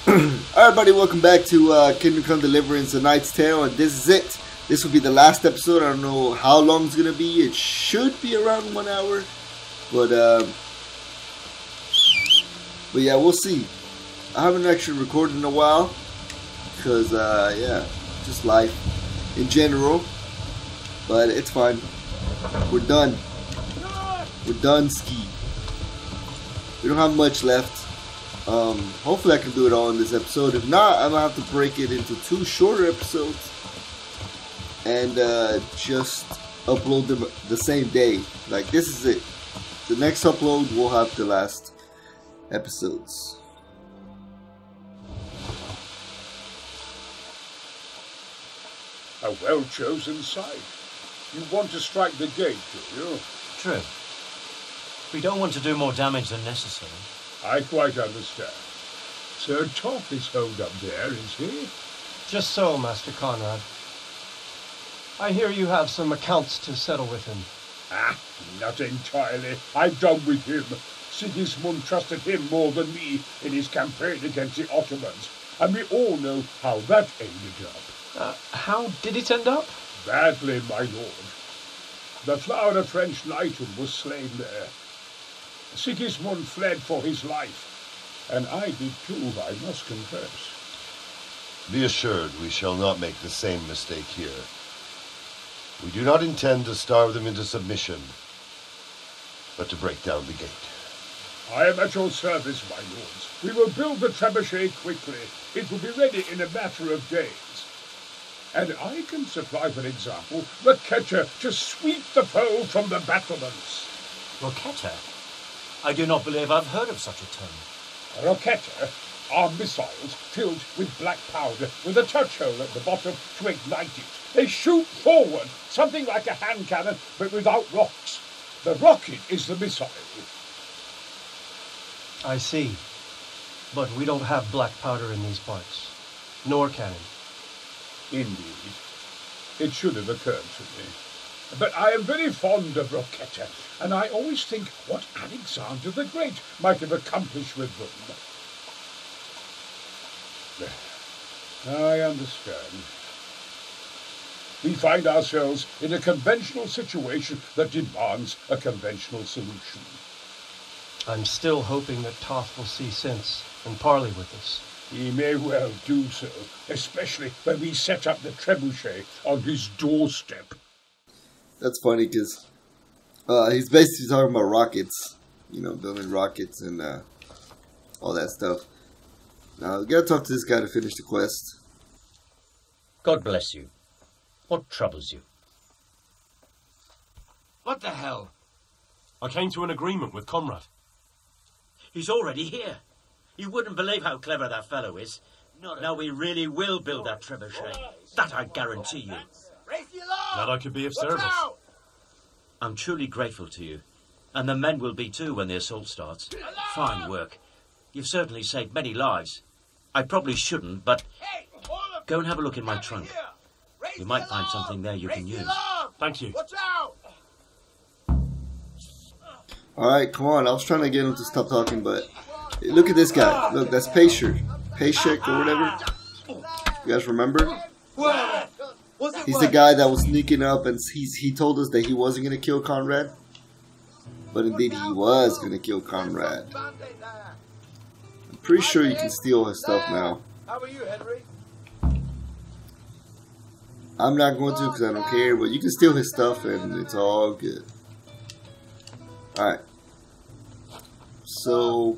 Alright, everybody, welcome back to Kingdom Come Deliverance: A Knight's Tale, and this is it. This will be the last episode. I don't know how long it's gonna be. It should be around 1 hour, but yeah, we'll see. I haven't actually recorded in a while because yeah, just life in general. But it's fine. We're done. We're done, ski. We don't have much left. Hopefully I can do it all in this episode. If not, I'm gonna have to break it into 2 shorter episodes and just upload them the same day. Like, this is it. The next upload will have the last episodes. A well-chosen site. You want to strike the gate, do you? True. We don't want to do more damage than necessary. I quite understand. Sir Toff is holed up there, is he? Just so, Master Conrad. I hear you have some accounts to settle with him. Ah, not entirely. I'm done with him. Sigismund trusted him more than me in his campaign against the Ottomans, and we all know how that ended up. How did it end up? Badly, my lord. The flower of French knighthood was slain there. Sigismund fled for his life, and I did too, I must confess. Be assured we shall not make the same mistake here. We do not intend to starve them into submission, but to break down the gate. I am at your service, my lords. We will build the trebuchet quickly. It will be ready in a matter of days. And I can supply, for example, the ketcher to sweep the foe from the battlements. Roquetta? I do not believe I've heard of such a term. Roquetta are missiles filled with black powder with a touch hole at the bottom to ignite it. They shoot forward, something like a hand cannon, but without rocks. The rocket is the missile. I see. But we don't have black powder in these parts. Nor cannon. Indeed. It should have occurred to me. But I am very fond of Roquetta, and I always think what Alexander the Great might have accomplished with them. I understand. We find ourselves in a conventional situation that demands a conventional solution. I'm still hoping that Toth will see sense and parley with us. He may well do so, especially when we set up the trebuchet on his doorstep. That's funny because he's basically talking about rockets, you know, building rockets and all that stuff. Now we gotta talk to this guy to finish the quest. God bless you. What troubles you? What the hell? I came to an agreement with Conrad. He's already here. You wouldn't believe how clever that fellow is. Now we really will build that trebuchet. That I guarantee you. Glad I could be of service. I'm truly grateful to you. And the men will be too when the assault starts. Fine work. You've certainly saved many lives. I probably shouldn't, but go and have a look in my trunk. You might find something there you can use. Thank you. Alright, come on. I was trying to get him to stop talking, but look at this guy. Look, that's Paycheck or whatever. You guys remember? He's the guy that was sneaking up, and he told us that he wasn't going to kill Conrad. But indeed he was going to kill Conrad. I'm pretty sure you can steal his stuff now. How are you, Henry? I'm not going to because I don't care, but you can steal his stuff and it's all good. Alright. So,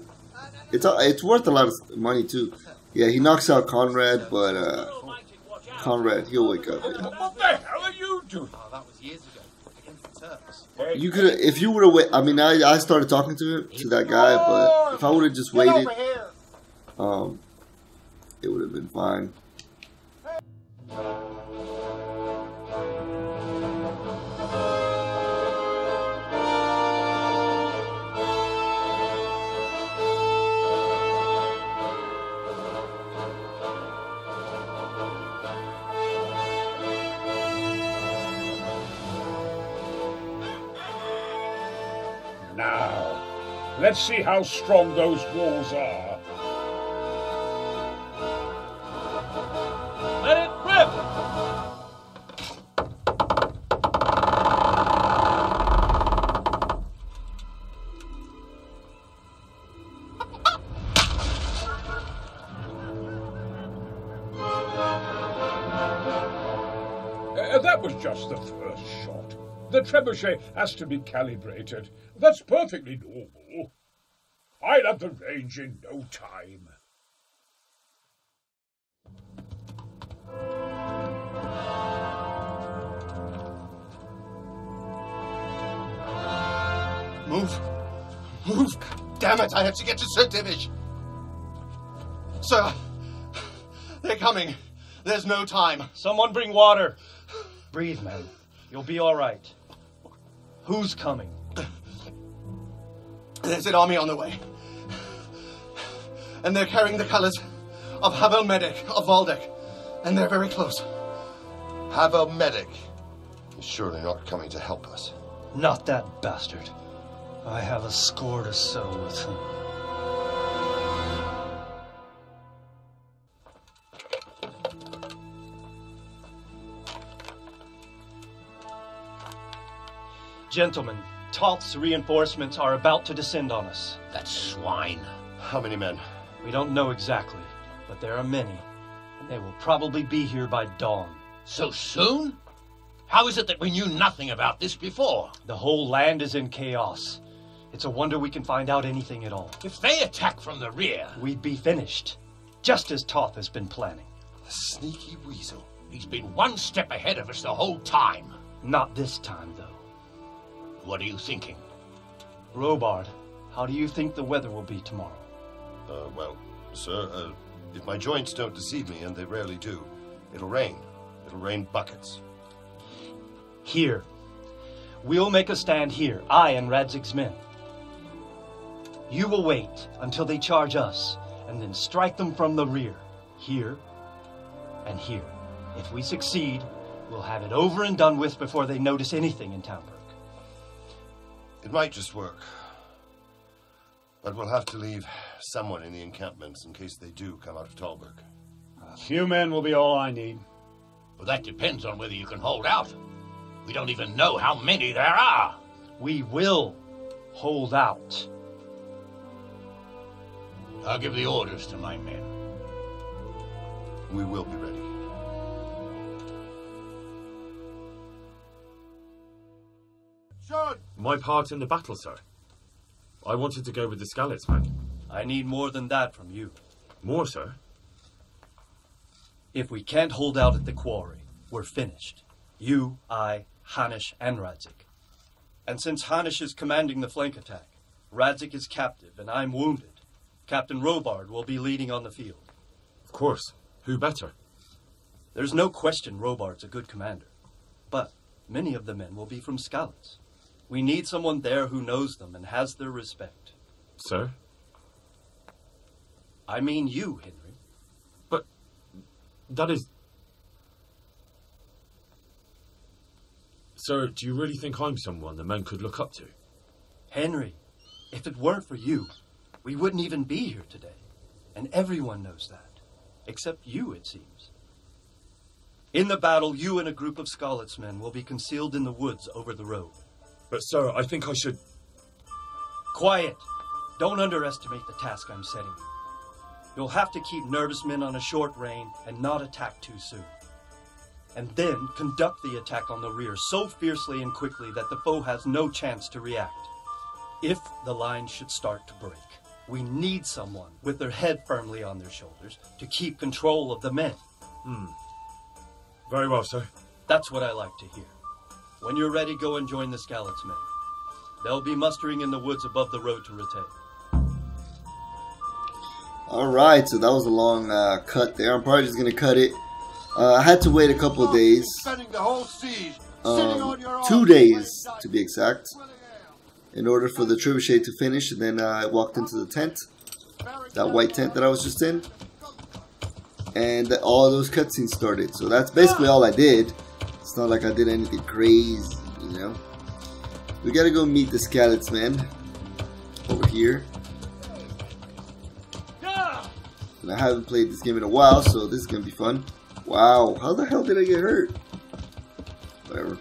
it's worth a lot of money too. Yeah, he knocks out Conrad, but Conrad, he'll wake up. Yeah. What the hell are you doing? Oh, that was years ago. Against the Turks. You could, if you would have waited. I mean, I started talking to that guy, but if I would have just waited, it would have been fine. Now, let's see how strong those walls are. That was just the first shot. The trebuchet has to be calibrated. That's perfectly normal. I'll have the range in no time. Move. Move. Damn it, I have to get to Sir Divish. Sir, they're coming. There's no time. Someone bring water. Breathe, man. You'll be all right. Who's coming? There's an army on the way. And they're carrying the colors of Havel Medic of Valdek. And they're very close. Havel Medic is surely not coming to help us. Not that bastard. I have a score to settle with him. Gentlemen, Toth's reinforcements are about to descend on us. That swine. How many men? We don't know exactly, but there are many, and they will probably be here by dawn. So soon? How is it that we knew nothing about this before? The whole land is in chaos. It's a wonder we can find out anything at all. If they attack from the rear... We'd be finished, just as Toth has been planning. The sneaky weasel. He's been one step ahead of us the whole time. Not this time, though. What are you thinking? Robard, how do you think the weather will be tomorrow? Well, sir, if my joints don't deceive me, and they rarely do, it'll rain. It'll rain buckets. Here. We'll make a stand here, I and Radzig's men. You will wait until they charge us, and then strike them from the rear. Here and here. If we succeed, we'll have it over and done with before they notice anything in Townburg. It might just work. But we'll have to leave someone in the encampments in case they do come out of Talberg. A few men will be all I need. Well, that depends on whether you can hold out. We don't even know how many there are. We will hold out. I'll give the orders to my men. We will be ready. My part in the battle, sir. I wanted to go with the Skallitz men. I need more than that from you. More, sir? If we can't hold out at the quarry, we're finished. You, I, Hanish, and Radzik. And since Hanish is commanding the flank attack, Radzik is captive and I'm wounded, Captain Robard will be leading on the field. Of course. Who better? There's no question Robard's a good commander. But many of the men will be from Skallitz. We need someone there who knows them and has their respect. Sir? I mean you, Henry. But that is... Sir, do you really think I'm someone the men could look up to? Henry, if it weren't for you, we wouldn't even be here today. And everyone knows that. Except you, it seems. In the battle, you and a group of Skallitz men will be concealed in the woods over the road. But, sir, I think I should... Quiet! Don't underestimate the task I'm setting you. You'll have to keep nervous men on a short rein and not attack too soon. And then conduct the attack on the rear so fiercely and quickly that the foe has no chance to react. If the line should start to break, we need someone with their head firmly on their shoulders to keep control of the men. Very well, sir. That's what I like to hear. When you're ready, go and join the Skallitz men. They'll be mustering in the woods above the road to Rete. Alright, so that was a long cut there. I'm probably just going to cut it. I had to wait a couple of days. 2 days, to be exact, in order for the trebuchet to finish. And then I walked into the tent, that white tent that I was just in. And all of those cutscenes started. So that's basically all I did. It's not like I did anything crazy, you know. We gotta go meet the Skallitz men over here. And I haven't played this game in a while, so this is gonna be fun. Wow, how the hell did I get hurt? Whatever.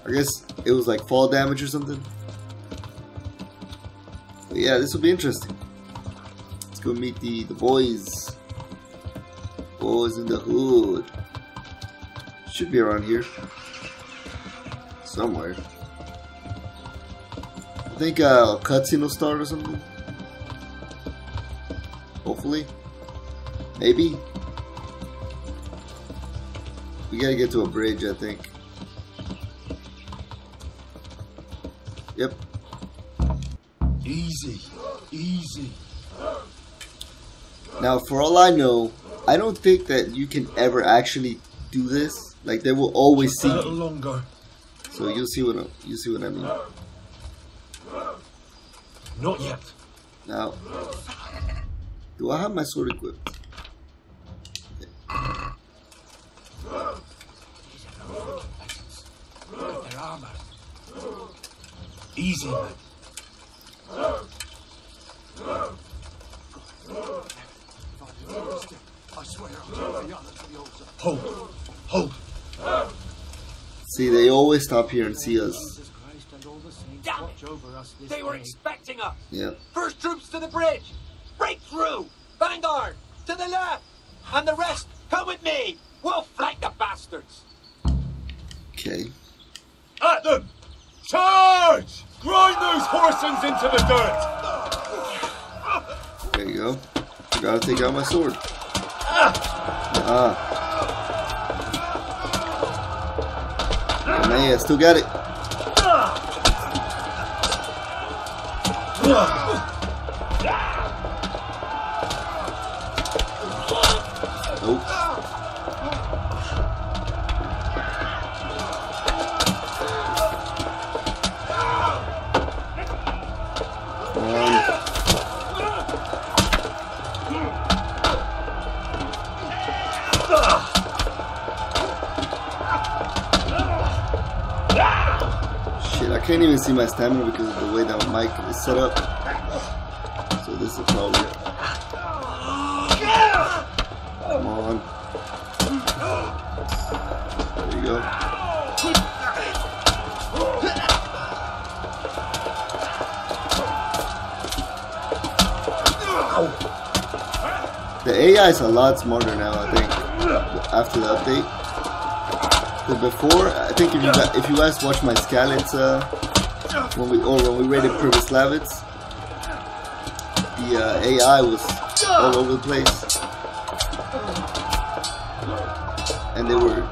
I guess it was like fall damage or something. But yeah, this will be interesting. Let's go meet the boys. Boys in the hood. Should be around here. Somewhere. I think a cutscene will start or something. Hopefully. Maybe. We gotta get to a bridge, I think. Yep. Easy. Easy. Now, for all I know, I don't think that you can ever actually do this. Like, they will always see A little you. longer. So you'll see what I mean. Not yet. Now, do I have my sword equipped? Their armor. Easy, man. I swear Hold. Hold. See, they always stop here and see us. Damn it! They were expecting us! Yeah. First troops to the bridge! Break through! Vanguard! To the left! And the rest, come with me! We'll flank the bastards! Okay. At them! Charge! Grind those horsens into the dirt! There you go. I gotta take out my sword. Man, I still got it. Nope. Shit, I can't even see my stamina because of the way that my mic is set up. So this is probably it. Come on. There you go. The AI is a lot smarter now, I think, after the update. But before, I think if you guys watch my Skallitz, when we raided Privoslavitz, the AI was all over the place, and they were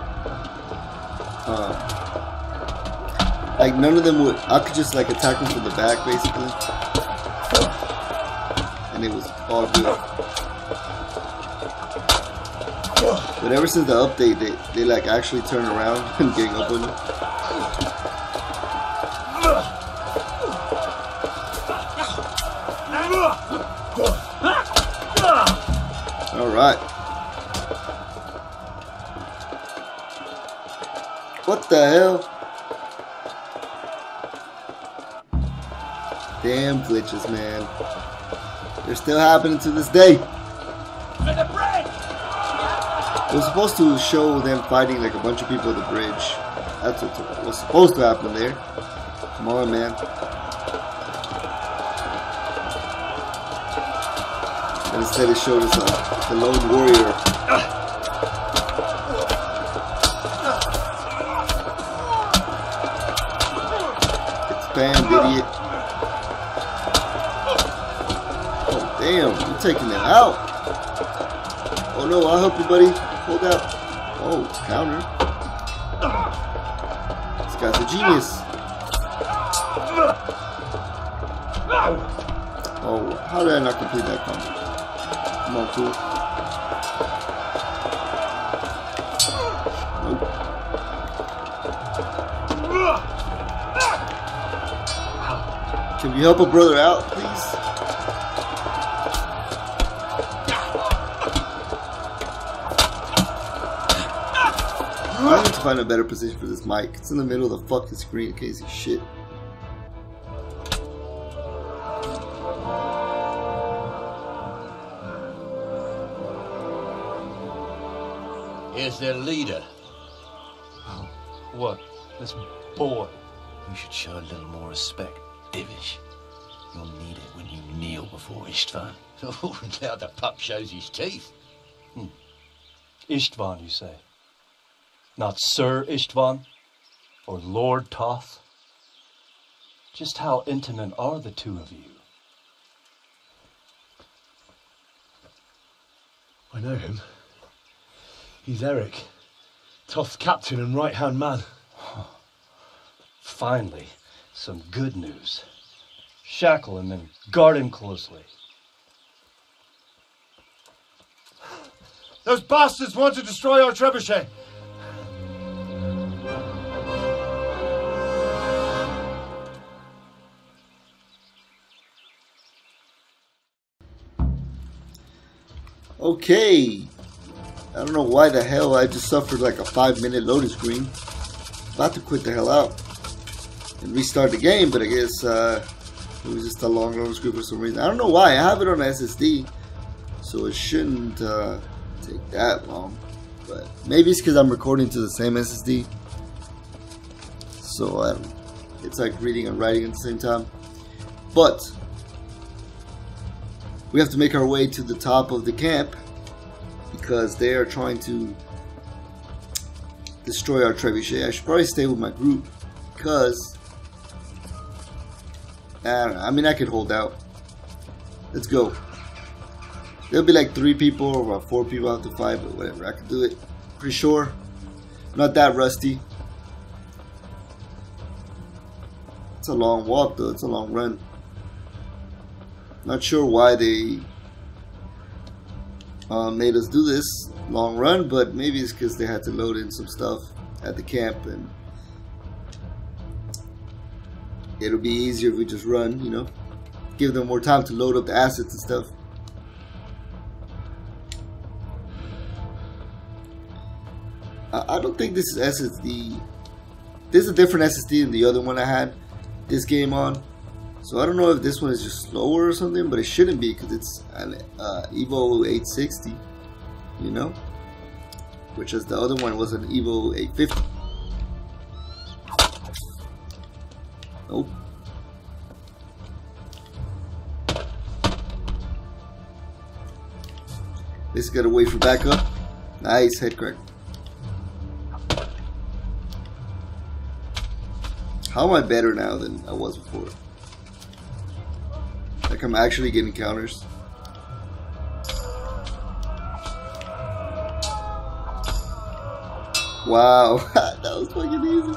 like none of them would. I could just like attack them from the back, basically, and it was all good. But ever since the update, they like actually turn around and gang up on you. Alright. What the hell? Damn glitches, man. They're still happening to this day. It was supposed to show them fighting like a bunch of people at the bridge. That's what was supposed to happen there. Come on, man. And instead it showed us the lone warrior. It's spammed, idiot. Oh, damn. You're taking them out. Oh, no. I'll help you, buddy. Hold out. Oh, it's counter. This guy's a genius. Oh, how did I not complete that combo? Come on, cool. Nope. Can you help a brother out, please? I need to find a better position for this mic. It's in the middle of the fucking screen. I can't see shit. Here's their leader. Oh, what? This boy? You should show a little more respect, Divish. You'll need it when you kneel before Istvan. Oh, now the pup shows his teeth. Istvan, you say? Not Sir Istvan or Lord Toth? Just how intimate are the two of you? I know him. He's Eric, Toth's captain and right-hand man. Finally, some good news. Shackle him and guard him closely. Those bastards want to destroy our trebuchet. Okay. I don't know why the hell I just suffered like a 5-minute loading screen. About to quit the hell out and restart the game, but I guess it was just a long loading screen for some reason. I don't know why. I have it on SSD, so it shouldn't take that long. But maybe it's because I'm recording to the same SSD, so it's like reading and writing at the same time. But we have to make our way to the top of the camp because they are trying to destroy our trebuchet. I should probably stay with my group because I don't know. I mean, I could hold out. Let's go. There'll be like 3 people or about 4 people I have to fight, but whatever. I can do it. Pretty sure. I'm not that rusty. It's a long walk though. It's a long run. Not sure why they made us do this long run, but maybe it's because they had to load in some stuff at the camp and it'll be easier if we just run, you know, give them more time to load up the assets and stuff. I don't think this is SSD. This is a different SSD than the other one I had this game on. So I don't know if this one is just slower or something, but it shouldn't be because it's an Evo 860, you know? Which is the other one was an Evo 850. Nope. This gotta wait for backup. Nice head crack. How am I better now than I was before? Like I'm actually getting counters. Wow, that was fucking easy.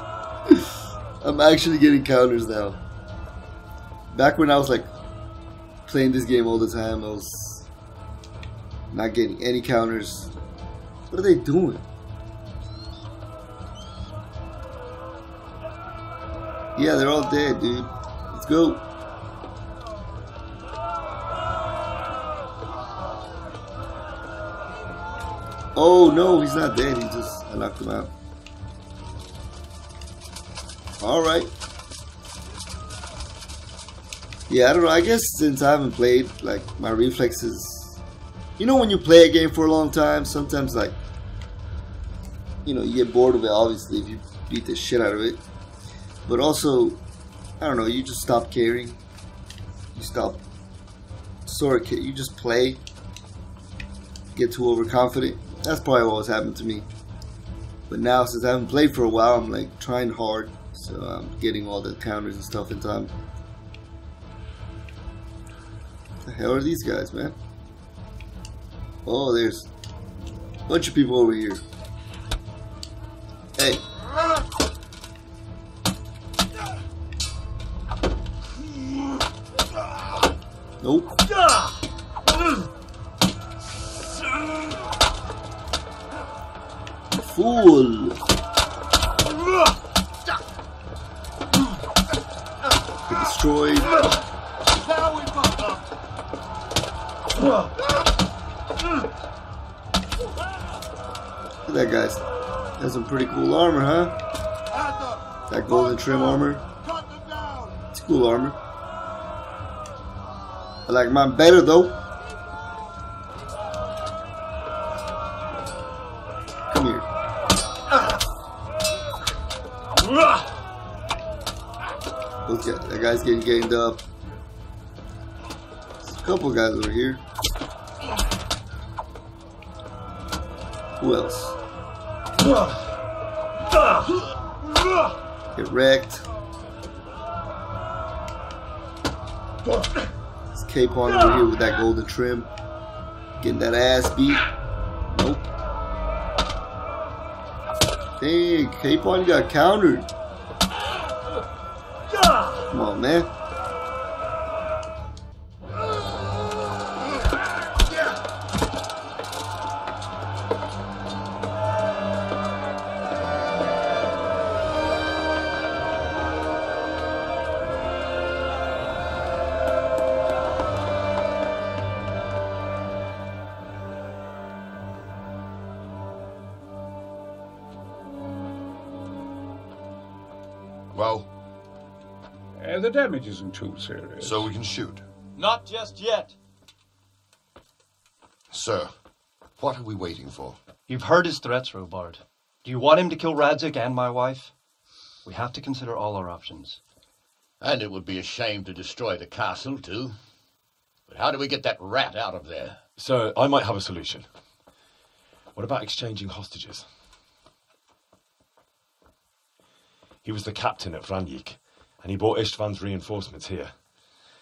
I'm actually getting counters now. Back when I was like playing this game all the time, I was not getting any counters. What are they doing? Yeah, they're all dead, dude. Let's go. Oh no, he's not dead. I knocked him out. Alright. Yeah, I don't know. I guess since I haven't played, like, my reflexes. You know, when you play a game for a long time, sometimes, like, you know, you get bored of it, obviously, if you beat the shit out of it. But also, I don't know, you just stop caring. You stop sort of, you just play. Get too overconfident. That's probably what was happening to me. But now, since I haven't played for a while, I'm like trying hard. So I'm getting all the counters and stuff in time. What the hell are these guys, man? Oh, there's a bunch of people over here. Hey. Nope. Fool. Get destroyed. Look at that, guys. Has some pretty cool armor, huh? That golden trim armor. It's cool armor. I like mine better though. Come here. That guy's getting gained up. There's a couple guys over here. Who else? Get wrecked. This Capon over here with that golden trim. Getting that ass beat. Nope. Dang, Capon got countered. Come on, man. Well? The damage isn't too serious. So we can shoot. Not just yet. Sir, what are we waiting for? You've heard his threats, Robard. Do you want him to kill Radzik and my wife? We have to consider all our options. And it would be a shame to destroy the castle, too. But how do we get that rat out of there? Sir, I might have a solution. What about exchanging hostages? He was the captain at Vranjik, and he brought Istvan's reinforcements here.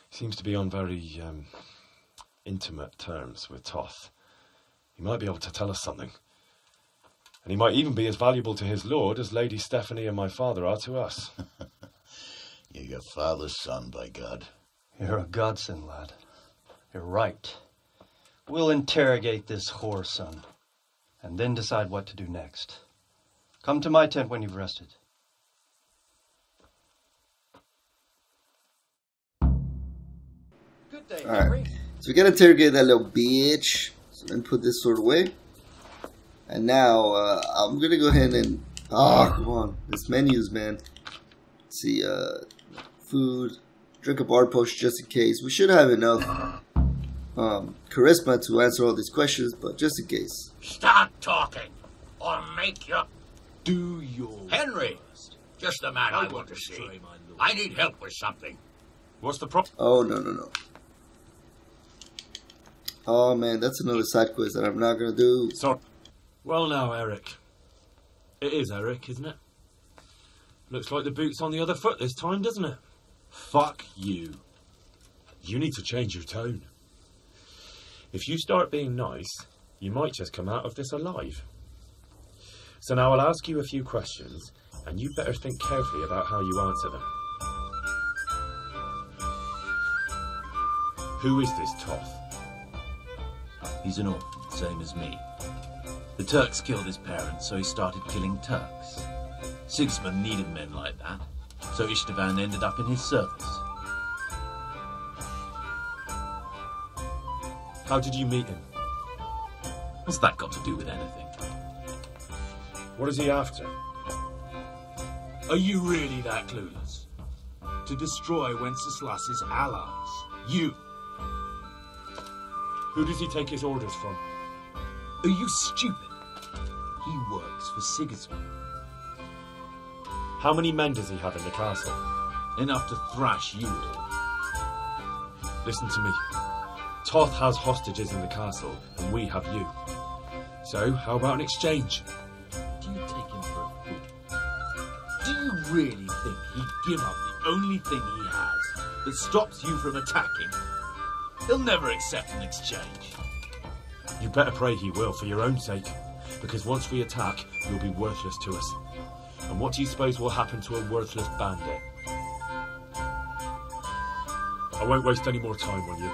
He seems to be on very, intimate terms with Toth. He might be able to tell us something. And he might even be as valuable to his lord as Lady Stephanie and my father are to us. You're your father's son, by God. You're a godsend, lad. You're right. We'll interrogate this whore son, and then decide what to do next. Come to my tent when you've rested. Alright, so we gotta interrogate that little bitch. So then put this sword away. And now, I'm gonna go ahead and... Oh, come on. This menus, man. Let's see, food. Drink a bar potion just in case. We should have enough charisma to answer all these questions, but just in case. Start talking, or make you... Do your... Henry, just the man I want to see. I need help with something. What's the problem? Oh, no. Oh, man, that's another side quest that I'm not gonna do. So, well now, Eric. It is Eric, isn't it? Looks like the boot's on the other foot this time, doesn't it? Fuck you. You need to change your tone. If you start being nice, you might just come out of this alive. So now I'll ask you a few questions, and you better think carefully about how you answer them. Who is this Toth? He's an orphan, same as me. The Turks killed his parents, so he started killing Turks. Sigismund needed men like that, so Istvan ended up in his service. How did you meet him? What's that got to do with anything? What is he after? Are you really that clueless? To destroy Wenceslas's allies. You. Who does he take his orders from? Are you stupid? He works for Sigismund. How many men does he have in the castle? Enough to thrash you all. Listen to me. Toth has hostages in the castle, and we have you. So, how about an exchange? Do you take him for a fool? Do you really think he'd give up the only thing he has that stops you from attacking? He'll never accept an exchange. You better pray he will, for your own sake. Because once we attack, you'll be worthless to us. And what do you suppose will happen to a worthless bandit? I won't waste any more time on you.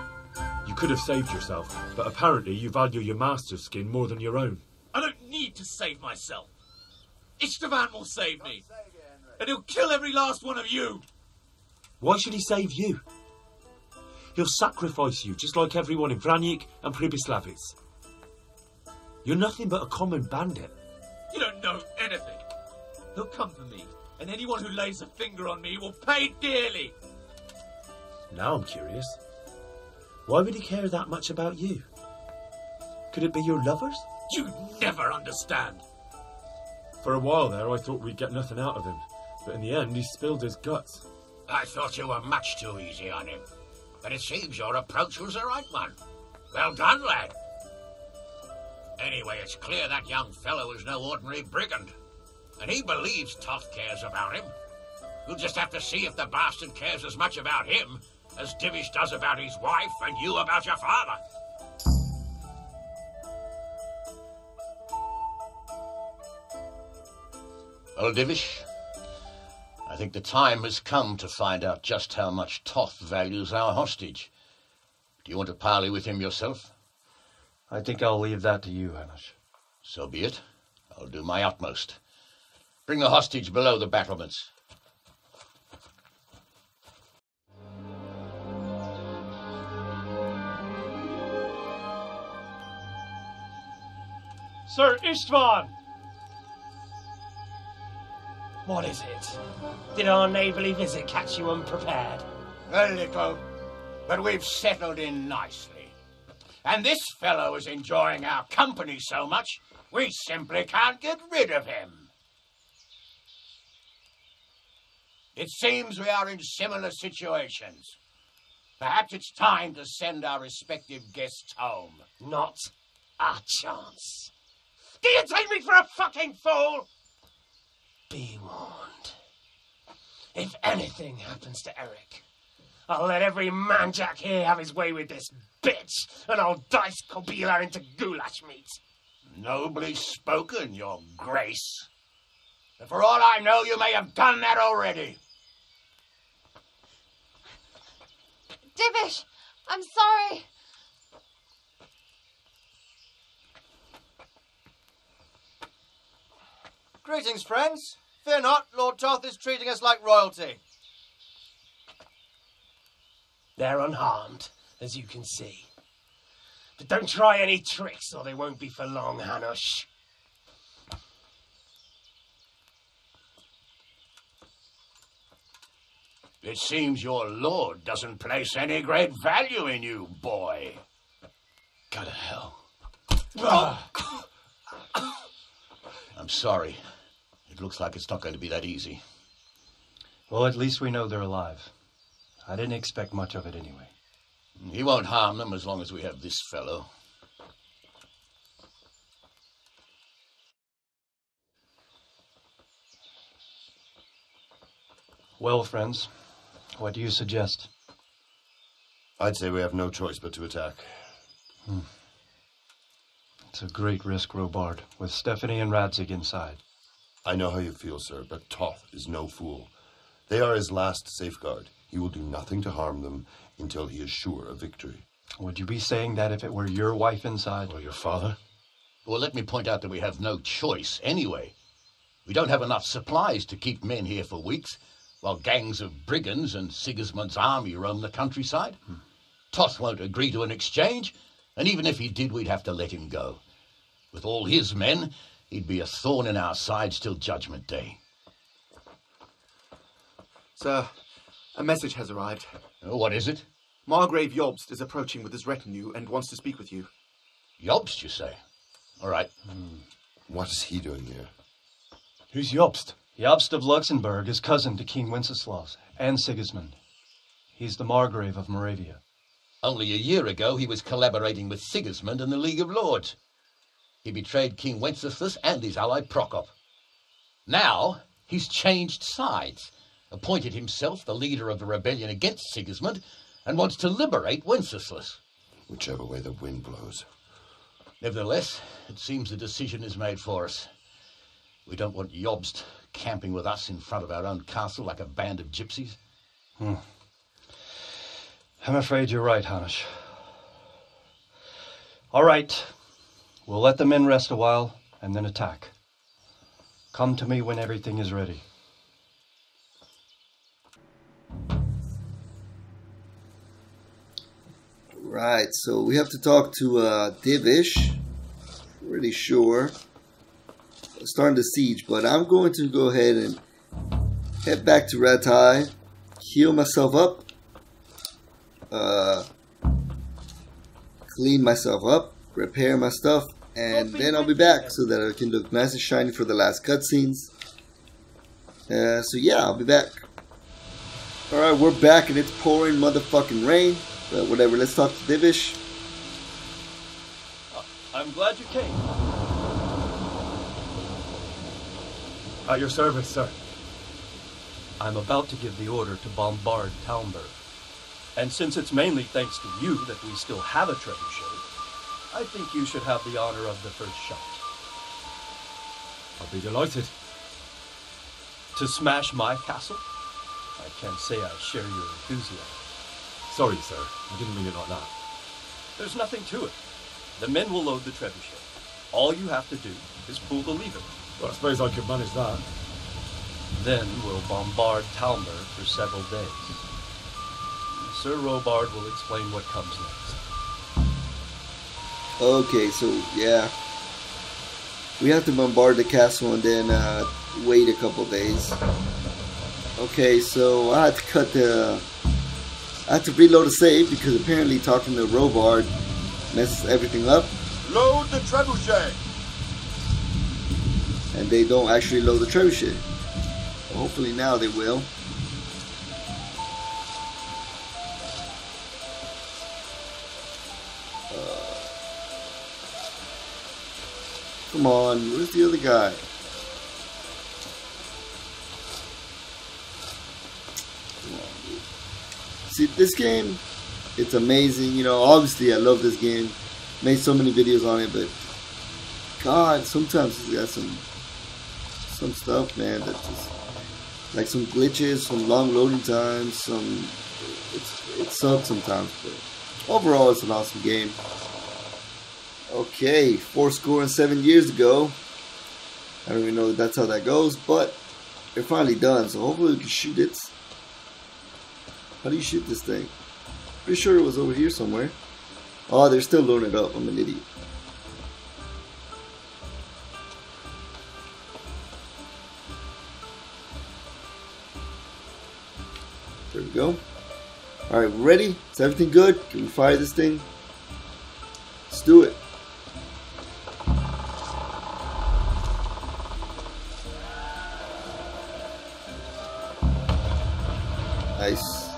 You could have saved yourself, but apparently you value your master's skin more than your own. I don't need to save myself. Istvan will save me. And he'll kill every last one of you. Why should he save you? He'll sacrifice you, just like everyone in Vranjik and Pribyslavitz. You're nothing but a common bandit. You don't know anything. He'll come for me, and anyone who lays a finger on me will pay dearly. Now I'm curious. Why would he care that much about you? Could it be your lovers? You'd never understand. For a while there, I thought we'd get nothing out of him. But in the end, he spilled his guts. I thought you were much too easy on him. But it seems your approach was the right one. Well done, lad. Anyway, it's clear that young fellow is no ordinary brigand. And he believes Toth cares about him. We'll just have to see if the bastard cares as much about him as Divish does about his wife and you about your father. Well, Divish, I think the time has come to find out just how much Toth values our hostage. Do you want to parley with him yourself? I think I'll leave that to you, Hanish. So be it. I'll do my utmost. Bring the hostage below the battlements. Sir Istvan! What is it? Did our neighbourly visit catch you unprepared? A little, but we've settled in nicely. And this fellow is enjoying our company so much, we simply can't get rid of him. It seems we are in similar situations. Perhaps it's time to send our respective guests home. Not a chance. Do you take me for a fucking fool? Be warned. If anything happens to Eric, I'll let every manjack here have his way with this bitch, and I'll dice Kobila into goulash meat. Nobly spoken, your grace. But for all I know, you may have done that already. Divish, I'm sorry. Greetings, friends. Fear not, Lord Toth is treating us like royalty. They're unharmed, as you can see. But don't try any tricks, or they won't be for long, Hanush. It seems your lord doesn't place any great value in you, boy. Go to hell. I'm sorry. It looks like it's not going to be that easy. Well, at least we know they're alive. I didn't expect much of it anyway. He won't harm them as long as we have this fellow. Well, friends, what do you suggest? I'd say we have no choice but to attack. It's a great risk, Robard, with Stephanie and Radzig inside. I know how you feel, sir, but Toth is no fool. They are his last safeguard. He will do nothing to harm them until he is sure of victory. Would you be saying that if it were your wife inside? Or your father? Well, let me point out that we have no choice anyway. We don't have enough supplies to keep men here for weeks, while gangs of brigands and Sigismund's army roam the countryside. Toth won't agree to an exchange, and even if he did, we'd have to let him go. With all his men, he'd be a thorn in our sides till Judgment Day. Sir, a message has arrived. What is it? Margrave Jobst is approaching with his retinue and wants to speak with you. Jobst, you say? All right. What is he doing here? Who's Jobst? Jobst of Luxembourg is cousin to King Wenceslaus and Sigismund. He's the Margrave of Moravia. Only a year ago, he was collaborating with Sigismund and the League of Lords. He betrayed King Wenceslas and his ally Prokop. Now, he's changed sides, appointed himself the leader of the rebellion against Sigismund, and wants to liberate Wenceslas. Whichever way the wind blows. Nevertheless, it seems the decision is made for us. We don't want Jobst camping with us in front of our own castle like a band of gypsies. I'm afraid you're right, Hanish. All right. We'll let the men rest a while and then attack. Come to me when everything is ready. Right, so we have to talk to Divish. Pretty sure. Starting the siege, but I'm going to go ahead and head back to Ratai, heal myself up, clean myself up, repair my stuff, and then I'll be back so that I can look nice and shiny for the last cutscenes. So yeah, I'll be back. Alright, we're back and it's pouring motherfucking rain. But whatever, let's talk to Divish. I'm glad you came. At your service, sir. I'm about to give the order to bombard Talmberg. And since it's mainly thanks to you that we still have a trebuchet, I think you should have the honor of the first shot. I'll be delighted. To smash my castle? I can't say I share your enthusiasm. Sorry, sir. I didn't mean it like that. There's nothing to it. The men will load the trebuchet. All you have to do is pull the lever. Well, I suppose I could manage that. Then we'll bombard Talmberg for several days. Sir Robard will explain what comes next. Okay, so yeah. We have to bombard the castle and then wait a couple days. Okay, so I had to reload the save because apparently talking to Robard messes everything up. Load the trebuchet! And they don't actually load the trebuchet. Well, hopefully now they will. Come on, where's the other guy? Come on, dude. See, this game, it's amazing. You know, obviously I love this game. Made so many videos on it, but God, sometimes it's got some stuff, man, that's just like some glitches, some long loading times, it sucks sometimes, but overall it's an awesome game. Okay, 7 years ago. I don't even know if that's how that goes, but they're finally done, so hopefully we can shoot it. How do you shoot this thing? Pretty sure it was over here somewhere. Oh, they're still loading it up. I'm an idiot. There we go. Alright, ready? Is everything good? Can we fire this thing? Let's do it. Nice.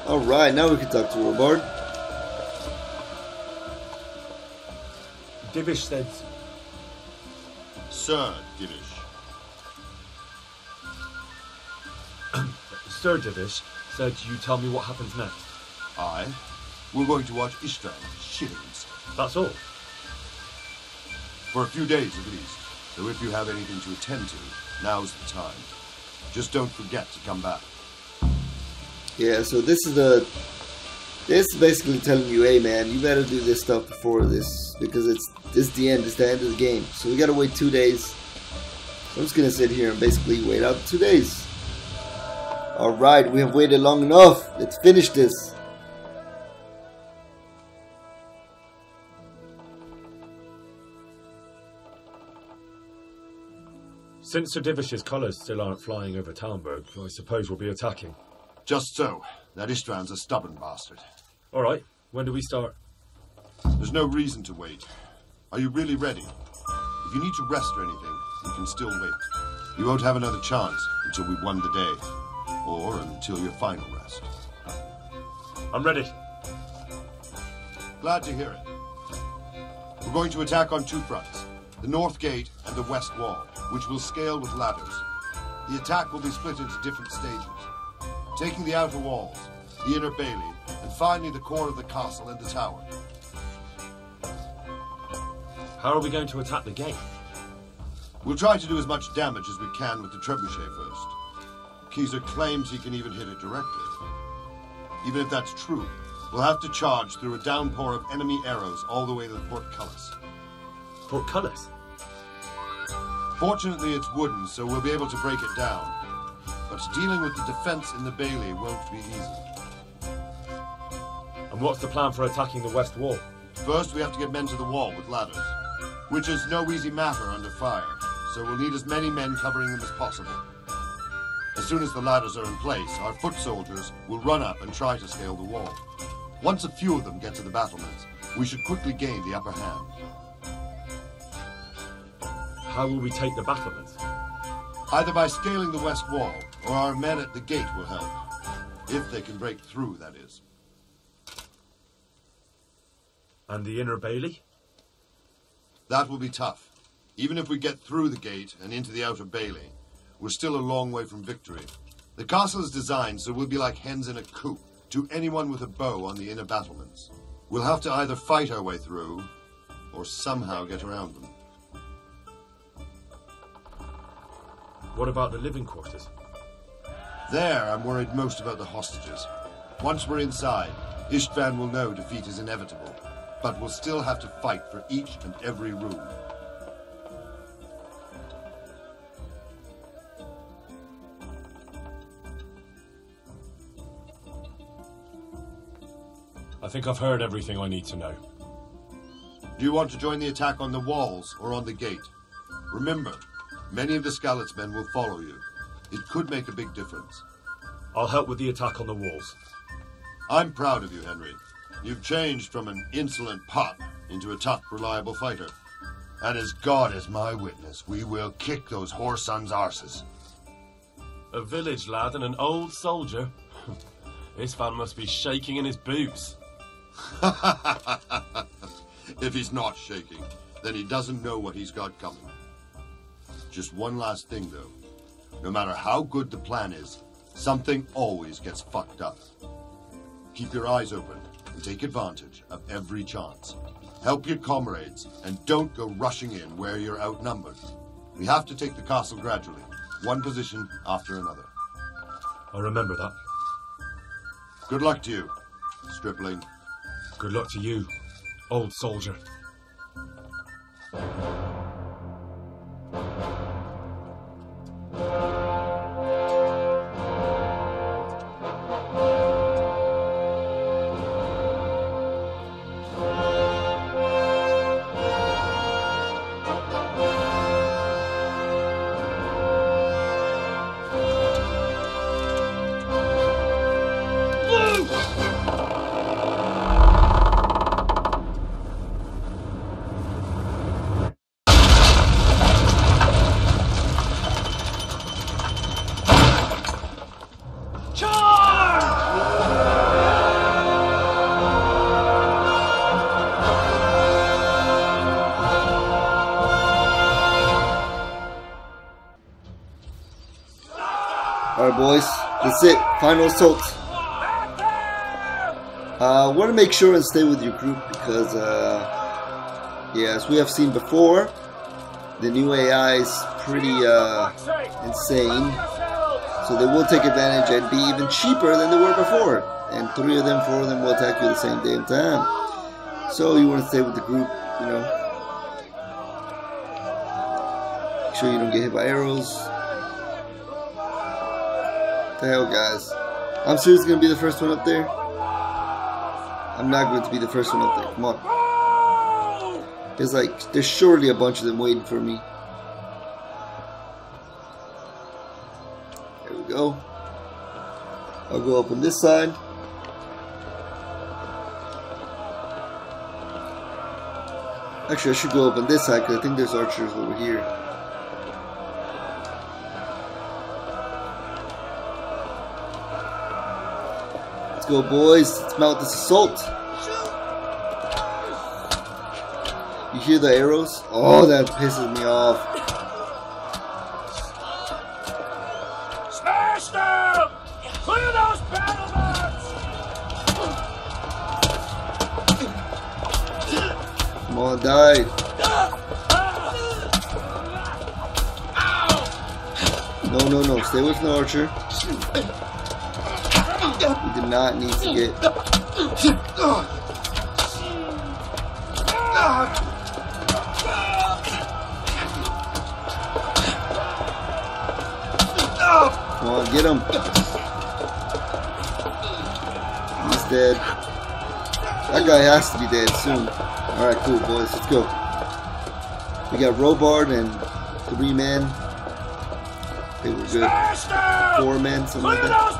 Alright, now we can talk to Robard. Divish said... Sir Divish. Sir Divish said you tell me what happens next. Aye. We're going to watch Ishtvan shillings. That's all? For a few days at least. So if you have anything to attend to, now's the time. Just don't forget to come back. Yeah, so this is basically telling you, hey man, you better do this stuff before this, because this is the end of the game. So we gotta wait 2 days. So I'm just gonna sit here and basically wait out 2 days. Alright, we have waited long enough. Let's finish this. Since Sir Divish's colours still aren't flying over Talmberg, I suppose we'll be attacking. Just so. That Ishtvan's a stubborn bastard. Alright, when do we start? There's no reason to wait. Are you really ready? If you need to rest or anything, you can still wait. You won't have another chance until we've won the day. Or until your final rest. I'm ready. Glad to hear it. We're going to attack on 2 fronts. The north gate and the west wall, which will scale with ladders. The attack will be split into different stages. Taking the outer walls, the inner bailey, and finally the core of the castle and the tower. How are we going to attack the gate? We'll try to do as much damage as we can with the trebuchet first. Keyser claims he can even hit it directly. Even if that's true, we'll have to charge through a downpour of enemy arrows all the way to the portcullis. Portcullis? Fortunately, it's wooden, so we'll be able to break it down. But dealing with the defense in the bailey won't be easy. And what's the plan for attacking the west wall? First, we have to get men to the wall with ladders, which is no easy matter under fire, so we'll need as many men covering them as possible. As soon as the ladders are in place, our foot soldiers will run up and try to scale the wall. Once a few of them get to the battlements, we should quickly gain the upper hand. How will we take the battlements? Either by scaling the west wall, or our men at the gate will help. If they can break through, that is. And the inner bailey? That will be tough. Even if we get through the gate and into the outer bailey, we're still a long way from victory. The castle is designed so we'll be like hens in a coop to anyone with a bow on the inner battlements. We'll have to either fight our way through or somehow get around them. What about the living quarters? There, I'm worried most about the hostages. Once we're inside, Istvan will know defeat is inevitable, but we'll still have to fight for each and every room. I think I've heard everything I need to know. Do you want to join the attack on the walls or on the gate? Remember, many of the Skallitz men will follow you. It could make a big difference. I'll help with the attack on the walls. I'm proud of you, Henry. You've changed from an insolent pup into a tough, reliable fighter. And as God is my witness, we will kick those whore sons' arses. A village lad and an old soldier? This man must be shaking in his boots. If he's not shaking, then he doesn't know what he's got coming. Just one last thing, though. No matter how good the plan is, something always gets fucked up. Keep your eyes open and take advantage of every chance. Help your comrades and don't go rushing in where you're outnumbered. We have to take the castle gradually, one position after another. I'll remember that. Good luck to you, stripling. Good luck to you, old soldier. Alright boys, that's it. Final assault. Want to make sure and stay with your group because, yeah, as we have seen before, the new AI is pretty insane. So they will take advantage and be even cheaper than they were before. And 3 of them, 4 of them will attack you at the same damn time. So you want to stay with the group, you know. Make sure you don't get hit by arrows. What the hell, guys? I'm seriously gonna be the first one up there. I'm not going to be the first one up there. Come on. There's surely a bunch of them waiting for me. There we go. I'll go up on this side. Actually, I should go up on this side because I think there's archers over here. Let's go, boys. Let's mount this assault. You hear the arrows? Oh, that pisses me off. Smash them! Clear those battlements! Come on, die. No. Stay away from the archer. We did not need to get... Come on, get him. He's dead. That guy has to be dead soon. Alright, cool, boys. Let's go. We got Robard and 3 men. I think we're good. 4 men, something like that.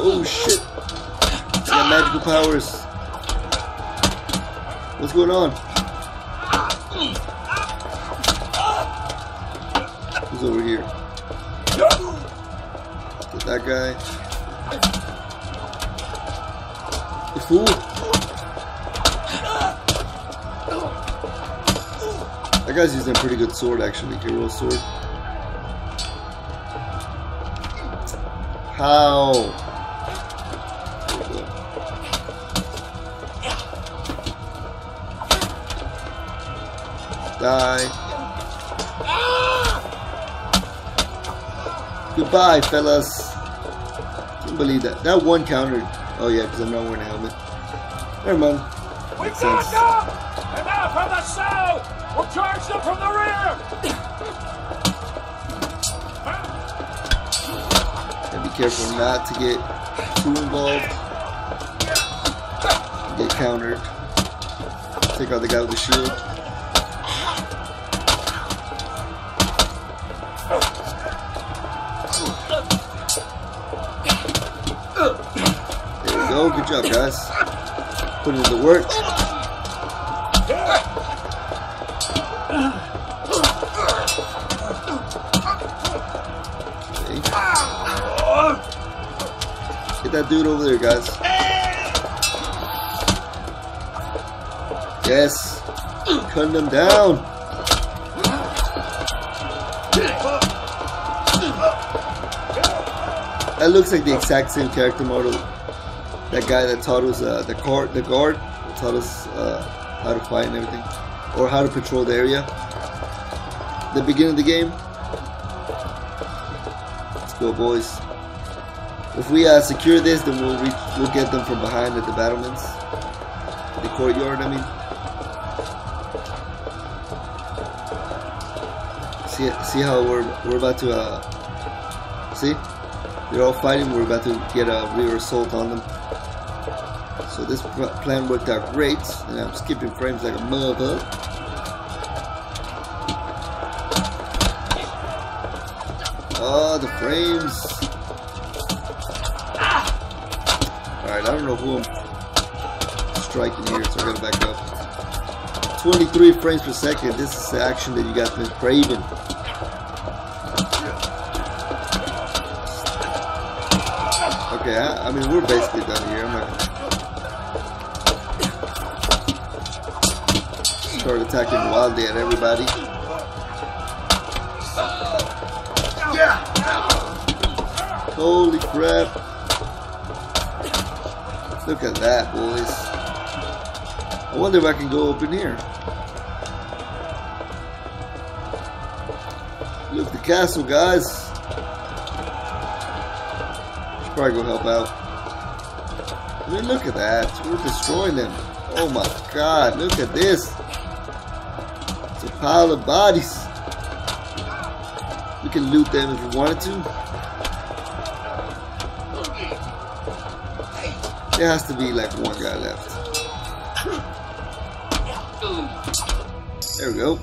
Oh shit! He's got magical powers. What's going on? Who's over here? Get that guy. The fool! That That guy's using a pretty good sword, actually. Hero sword. How? Die. Goodbye, fellas. Can't believe that. That one countered. Oh yeah, because I'm not wearing a helmet. Never mind. We Makes got sense. them! And now from the south! We'll charge them from the rear! Gotta be careful not to get too involved. Get countered. Take out the guy with the shield. There we go. Good job, guys. Put in the work. Get that dude over there, guys. Yes. Cutting them down. That looks like the exact same character model. That guy that taught us, the guard that taught us how to fight and everything. Or how to patrol the area. The beginning of the game. Let's go, boys. If we secure this, then we'll get them from behind at the battlements, the courtyard. I mean, see how we're about to see? They're all fighting. We're about to get a rear assault on them. So this plan worked out great, and I'm skipping frames like a mother. Oh, the frames. Alright, I don't know who I'm striking here, so I gotta back up. 23 frames per second. This is the action that you guys been craving. Okay, I mean, we're basically done here. I'm not gonna start attacking wildly at everybody. Holy crap. Look at that, boys. I wonder if I can go up in here. Look at the castle, guys. Should probably go help out. I mean, look at that. We're destroying them. Oh my god, look at this. It's a pile of bodies. We can loot them if we wanted to. There has to be like one guy left. There we go.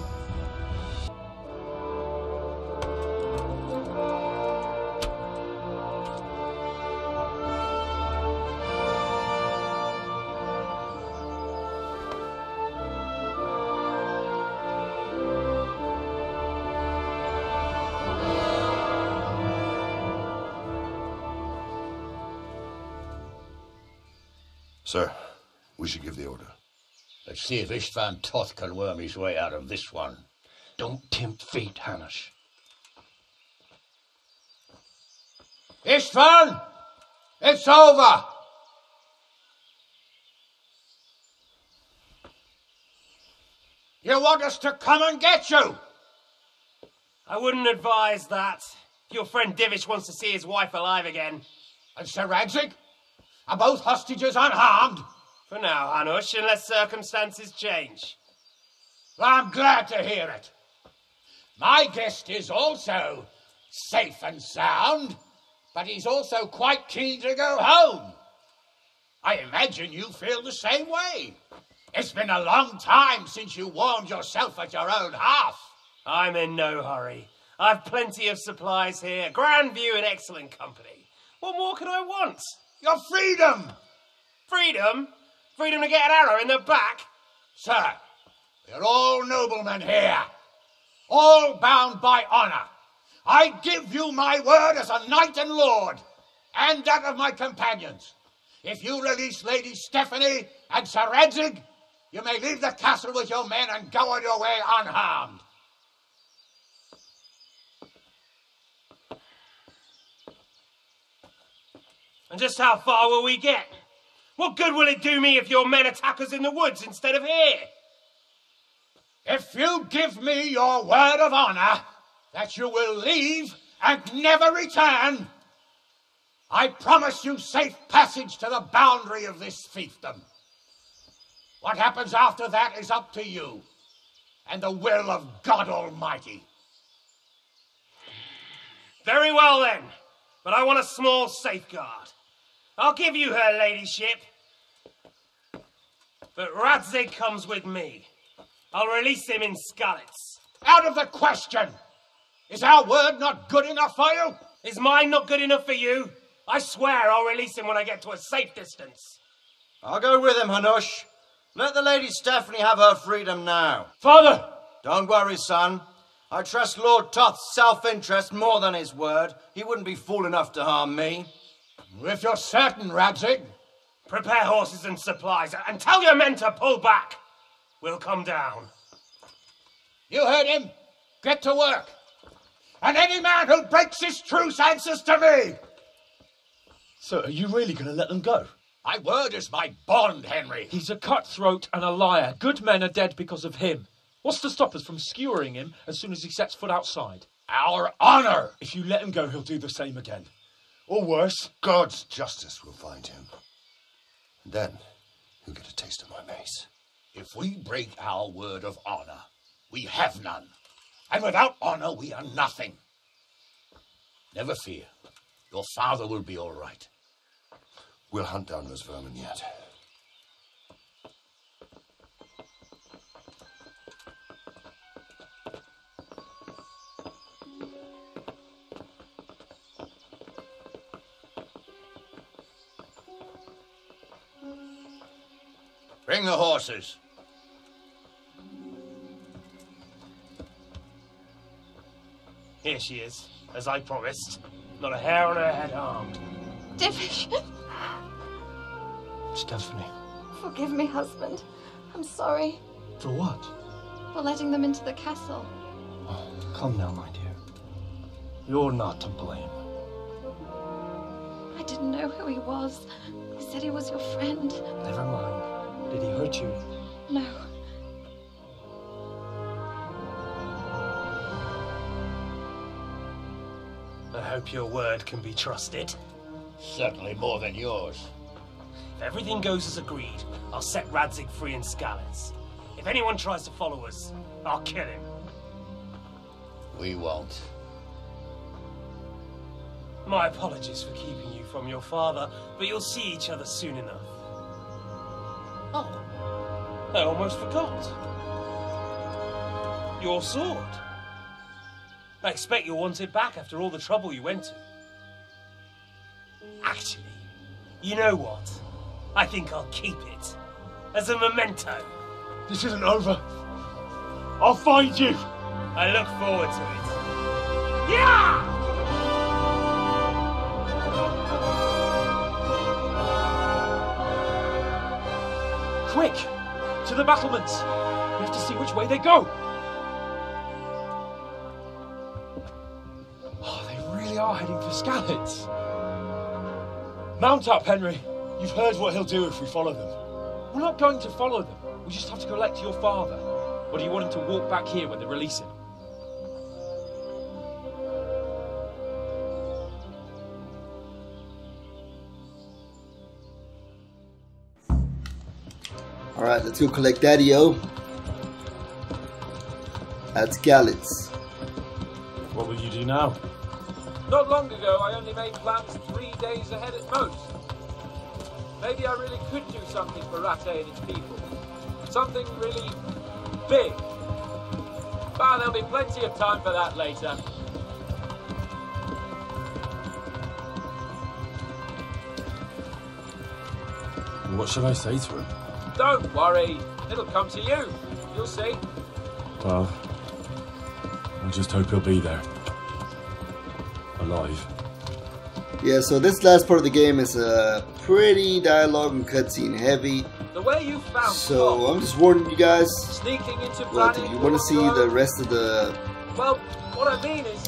Sir, we should give the order. Let's see if Istvan Toth can worm his way out of this one. Don't tempt fate, Hanish. Istvan! It's over! You want us to come and get you? I wouldn't advise that. Your friend Divish wants to see his wife alive again. And Sir Radzig? Are both hostages unharmed? For now, Hanush, unless circumstances change. I'm glad to hear it. My guest is also safe and sound, but he's also quite keen to go home. I imagine you feel the same way. It's been a long time since you warmed yourself at your own hearth. I'm in no hurry. I've plenty of supplies here, grand view and excellent company. What more could I want? Your freedom! Freedom? Freedom to get an arrow in the back? Sir, we're all noblemen here. All bound by honor. I give you my word as a knight and lord, and that of my companions. If you release Lady Stephanie and Sir Radzig, you may leave the castle with your men and go on your way unharmed. And just how far will we get? What good will it do me if your men attack us in the woods instead of here? If you give me your word of honor that you will leave and never return, I promise you safe passage to the boundary of this fiefdom. What happens after that is up to you and the will of God Almighty. Very well then, but I want a small safeguard. I'll give you her ladyship, but Radzig comes with me. I'll release him in Skallitz. Out of the question! Is our word not good enough for you? Is mine not good enough for you? I swear I'll release him when I get to a safe distance. I'll go with him, Hanush. Let the Lady Stephanie have her freedom now. Father! Don't worry, son. I trust Lord Toth's self-interest more than his word. He wouldn't be fool enough to harm me. If you're certain, Radzig. Prepare horses and supplies, and tell your men to pull back. We'll come down. You heard him. Get to work. And any man who breaks this truce answers to me. So are you really going to let them go? My word is my bond, Henry. He's a cutthroat and a liar. Good men are dead because of him. What's to stop us from skewering him as soon as he sets foot outside? Our honor! If you let him go, he'll do the same again. Or worse. God's justice will find him. And then he'll get a taste of my mace. If we break our word of honor, we have none. And without honor, we are nothing. Never fear. Your father will be all right. We'll hunt down those vermin yet. Bring the horses. Here she is, as I promised. Not a hair on her head harmed. Divish! Stephanie. Forgive me, husband. I'm sorry. For what? For letting them into the castle. Oh, come now, my dear. You're not to blame. I didn't know who he was. He said he was your friend. Never mind. Did he hurt you? No. I hope your word can be trusted. Certainly more than yours. If everything goes as agreed, I'll set Radzig free in Skallitz. If anyone tries to follow us, I'll kill him. We won't. My apologies for keeping you from your father, but you'll see each other soon enough. Oh, I almost forgot. Your sword. I expect you'll want it back after all the trouble you went to. Actually, you know what? I think I'll keep it. As a memento. This isn't over. I'll find you. I look forward to it. Yeah! Quick! To the battlements! We have to see which way they go! Oh, they really are heading for Skallitz. Mount up, Henry. You've heard what he'll do if we follow them. We're not going to follow them. We just have to collect your father. Or do you want him to walk back here when they release him? Alright, let's go collect Daddy-O. At Skallitz. What will you do now? Not long ago, I only made plans 3 days ahead at most. Maybe I really could do something for Rattay and its people. Something really big. But there'll be plenty of time for that later. What should I say to him? Don't worry. It'll come to you. You'll see. Well, I just hope he'll be there. Alive. Yeah, so this last part of the game is pretty dialogue and cutscene heavy. The way you found So I'm just warning you guys. sneaking into But if planning you want to see the rest of well, what I mean is,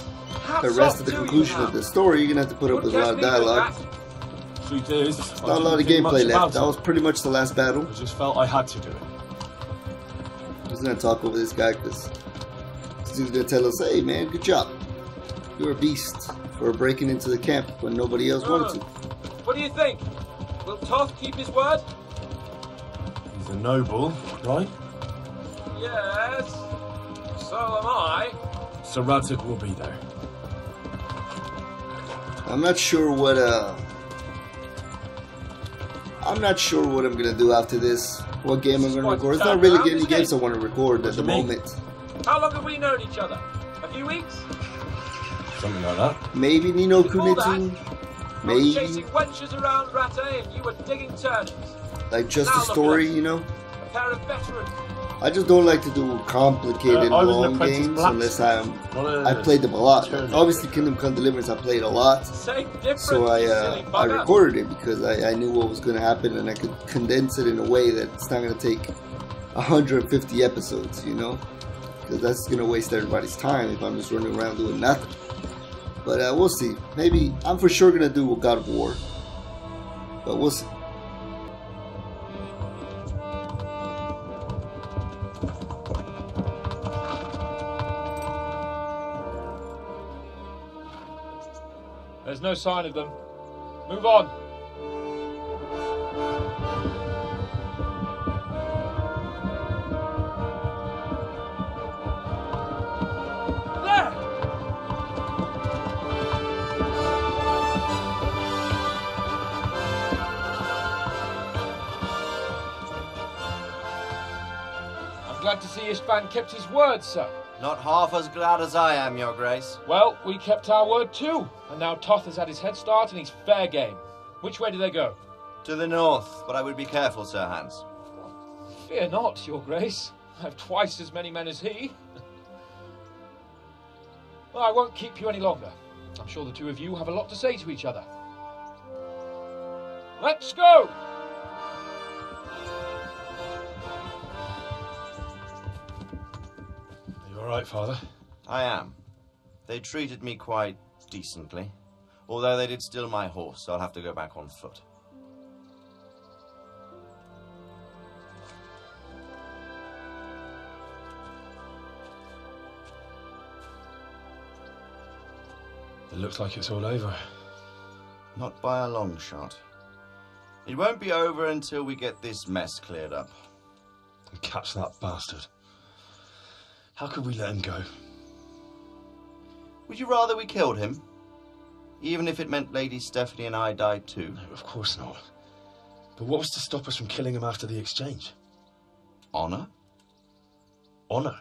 the conclusion of the story, you're gonna have to put up with a lot of dialogue. Truth is, Not a lot of gameplay left. That was pretty much the last battle. I just felt I had to do it. I'm just gonna talk over this guy because he's gonna tell us, "Hey man, good job. You're a beast for breaking into the camp when nobody else wanted to." What do you think? Will Toth keep his word? He's a noble, right? Yes. So am I. Sir Radzig will be there. I'm not sure what I'm gonna do after this. What game I'm gonna record? It's not really any games I want to record at the moment. How long have we known each other? A few weeks? Something like that. Maybe Nino Before that, Kunitsu. I was Maybe chasing wenches around Rattay and you were digging turnips. like just Now a look story, at us. you know. A pair of veterans. I just don't like to do complicated I was an long apprentice games blacksmith. unless I played them a lot. Like, obviously, Kingdom Come Deliverance I played a lot, Same difference, so you silly I bugger. recorded it because I knew what was going to happen and I could condense it in a way that it's not going to take 150 episodes, you know, because that's going to waste everybody's time if I'm just running around doing nothing. But we'll see. Maybe I'm for sure going to do God of War, but we'll see. There's no sign of them. Move on. There! I'm glad to see Ishban kept his word, sir. Not half as glad as I am, Your Grace. Well, we kept our word too. And now Toth has had his head start and he's fair game. Which way do they go? To the north, but I would be careful, Sir Hans. Fear not, Your Grace. I have twice as many men as he. Well, I won't keep you any longer. I'm sure the two of you have a lot to say to each other. Let's go! Are you alright, Father? I am. They treated me quite decently. Although they did steal my horse, so I'll have to go back on foot. It looks like it's all over. Not by a long shot. It won't be over until we get this mess cleared up. And catch that bastard. How could we let him go? Would you rather we killed him? Even if it meant Lady Stephanie and I died too? No, of course not. But what was to stop us from killing him after the exchange? Honor? Honor?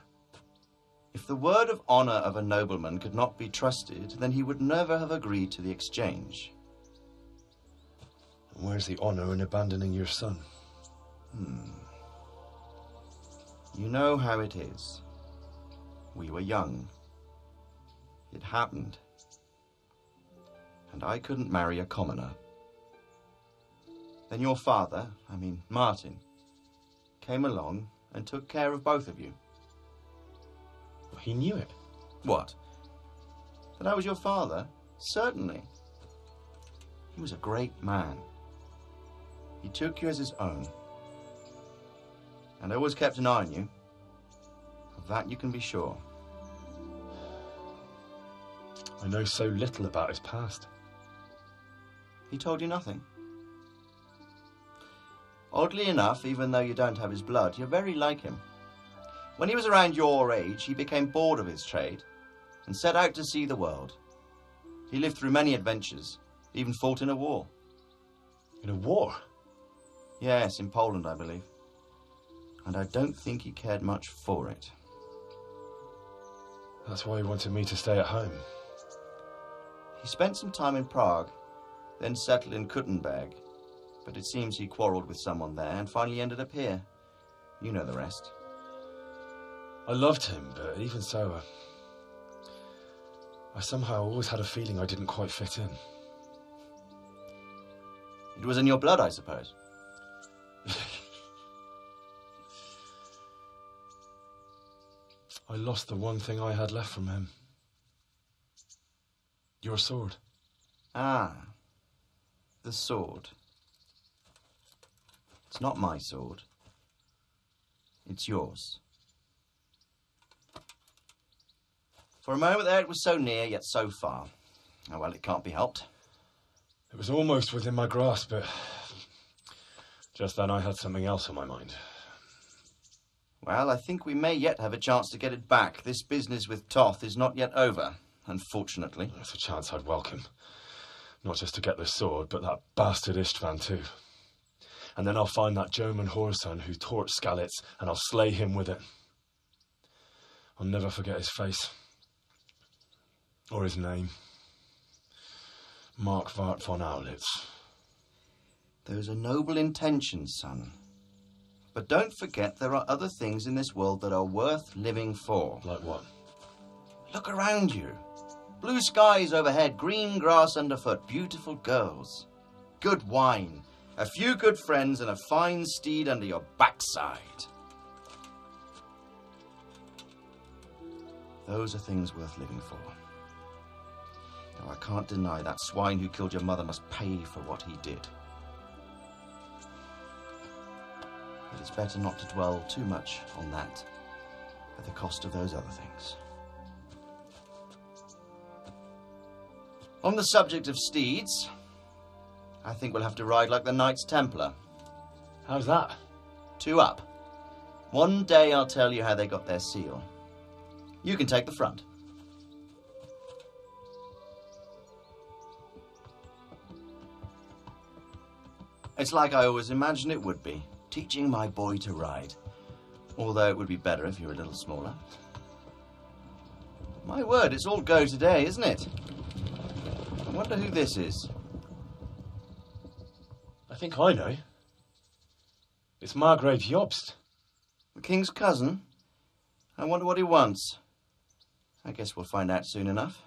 If the word of honor of a nobleman could not be trusted, then he would never have agreed to the exchange. And where's the honor in abandoning your son? You know how it is. We were young. It happened. And I couldn't marry a commoner. Then your father, Martin, came along and took care of both of you. He knew it. What? That I was your father? Certainly. He was a great man. He took you as his own. And always kept an eye on you. Of that you can be sure. I know so little about his past. He told you nothing? Oddly enough, even though you don't have his blood, you're very like him. When he was around your age, he became bored of his trade and set out to see the world. He lived through many adventures, even fought in a war. In a war? Yes, in Poland, I believe. And I don't think he cared much for it. That's why he wanted me to stay at home. He spent some time in Prague, then settled in Kuttenberg. But it seems he quarreled with someone there and finally ended up here. You know the rest. I loved him, but even so, I somehow always had a feeling I didn't quite fit in. It was in your blood, I suppose. I lost the one thing I had left from him. Your sword. Ah, the sword. It's not my sword. It's yours. For a moment there, it was so near, yet so far. Oh, well, it can't be helped. It was almost within my grasp, but just then I had something else on my mind. Well, I think we may yet have a chance to get it back. This business with Toth is not yet over, unfortunately. That's a chance I'd welcome. Not just to get the sword, but that bastard Istvan too. And then I'll find that German whoreson who torched Skallitz, and I'll slay him with it. I'll never forget his face. Or his name. Mark Vart von Aulitz. Those are noble intentions, son. But don't forget there are other things in this world that are worth living for. Like what? Look around you. Blue skies overhead, green grass underfoot, beautiful girls. Good wine, a few good friends, and a fine steed under your backside. Those are things worth living for. Though I can't deny that swine who killed your mother must pay for what he did. But it's better not to dwell too much on that at the cost of those other things. On the subject of steeds, I think we'll have to ride like the Knights Templar. How's that? 2 up. One day I'll tell you how they got their seal. You can take the front. It's like I always imagined it would be, teaching my boy to ride. Although it would be better if you were a little smaller. My word, it's all go today, isn't it? I wonder who this is. I think I know. It's Margrave Jobst. The king's cousin? I wonder what he wants. I guess we'll find out soon enough.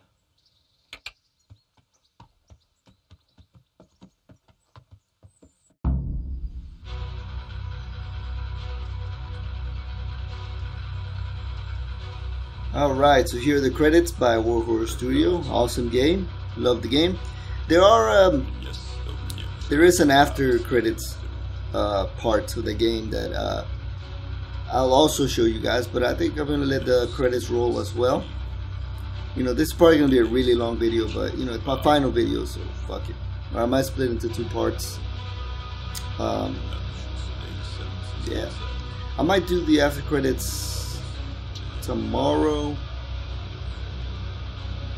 Alright, so here are the credits by Warhorse Studio. Awesome game. Love the game. There is an after credits part to the game that I'll also show you guys, but I think I'm going to let the credits roll as well. You know, this is probably going to be a really long video, but you know, it's my final video, so fuck it. Or I might split into 2 parts. Yeah. I might do the after credits tomorrow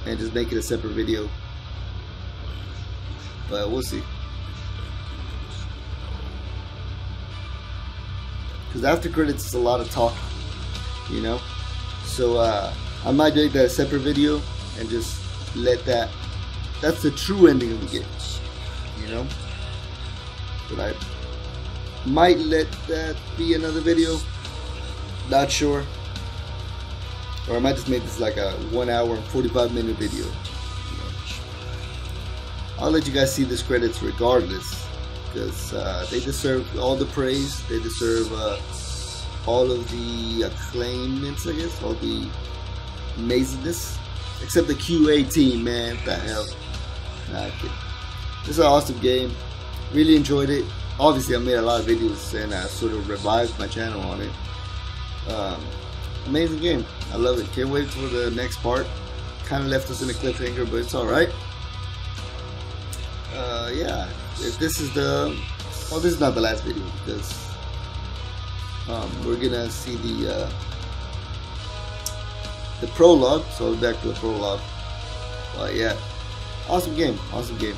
and just make it a separate video, but we'll see, because after credits is a lot of talk, you know, so I might make that a separate video and just let that's the true ending of the game, you know, but I might let that be another video, not sure. Or I might just make this like a 1 hour and 45-minute video. I'll let you guys see this credits regardless, because they deserve all the praise. They deserve all of the acclaimants, I guess, all the amazingness. Except the QA team, man. What the hell? Nah, I'm kidding. This is an awesome game. Really enjoyed it. Obviously, I made a lot of videos and I sort of revived my channel on it. Amazing game. I love it. Can't wait for the next part. Kind of left us in a cliffhanger, but it's alright. Yeah. If this is the... Oh, this is not the last video, because we're gonna see the prologue, so I'll be back to the prologue. But yeah. Awesome game. Awesome game.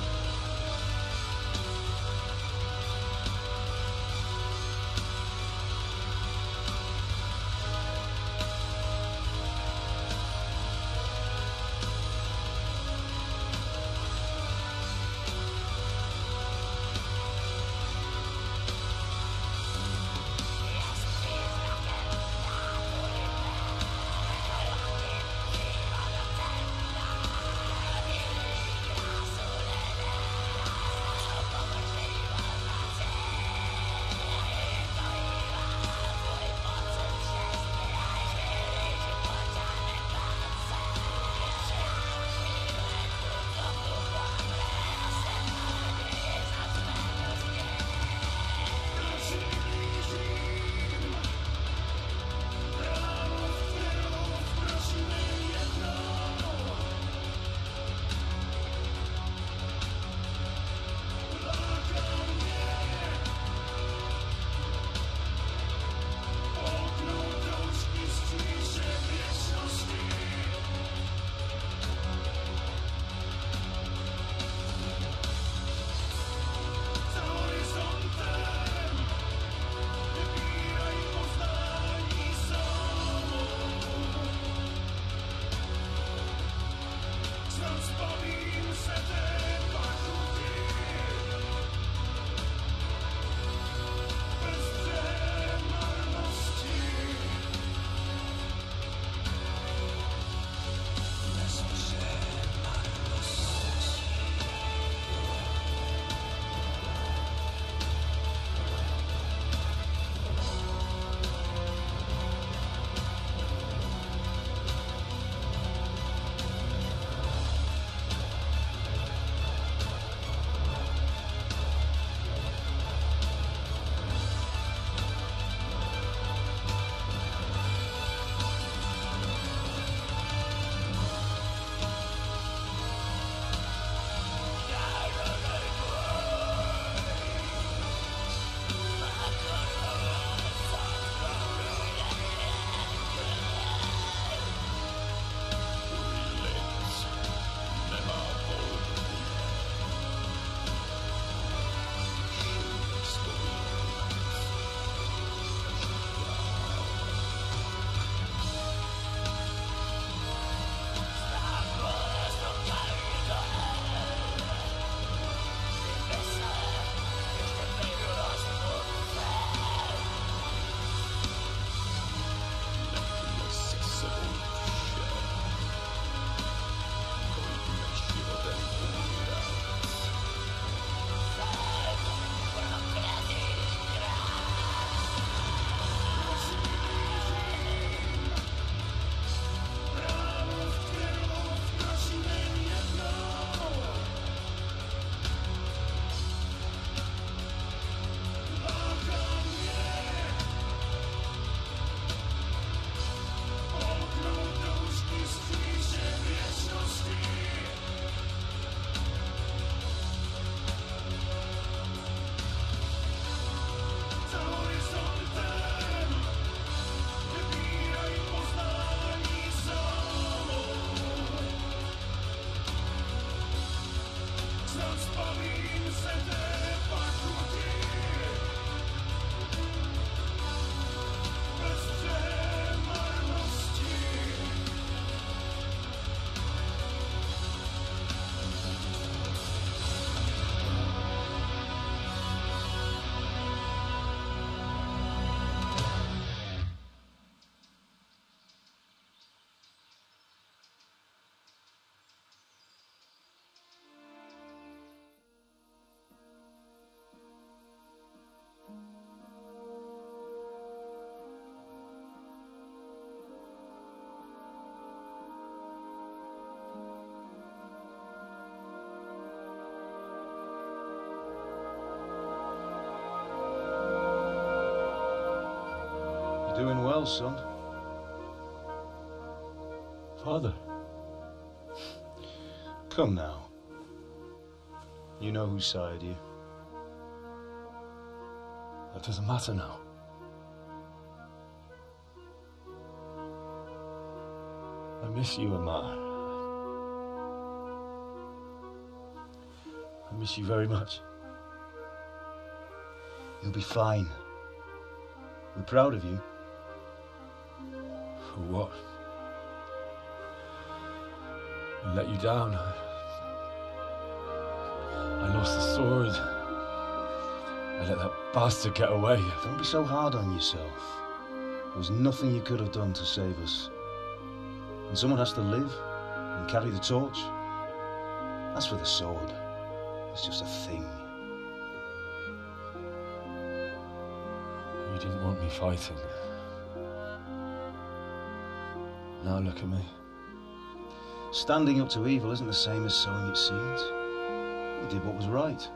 son. Father. Come now. You know whose side you. That doesn't matter now. I miss you, Amar. I miss you very much. You'll be fine. We're proud of you. For what? I let you down. I lost the sword. I let that bastard get away. Don't be so hard on yourself. There was nothing you could have done to save us. And someone has to live and carry the torch. As for the sword, it's just a thing. You didn't want me fighting. Now look at me. Standing up to evil isn't the same as sowing its seeds. You did what was right.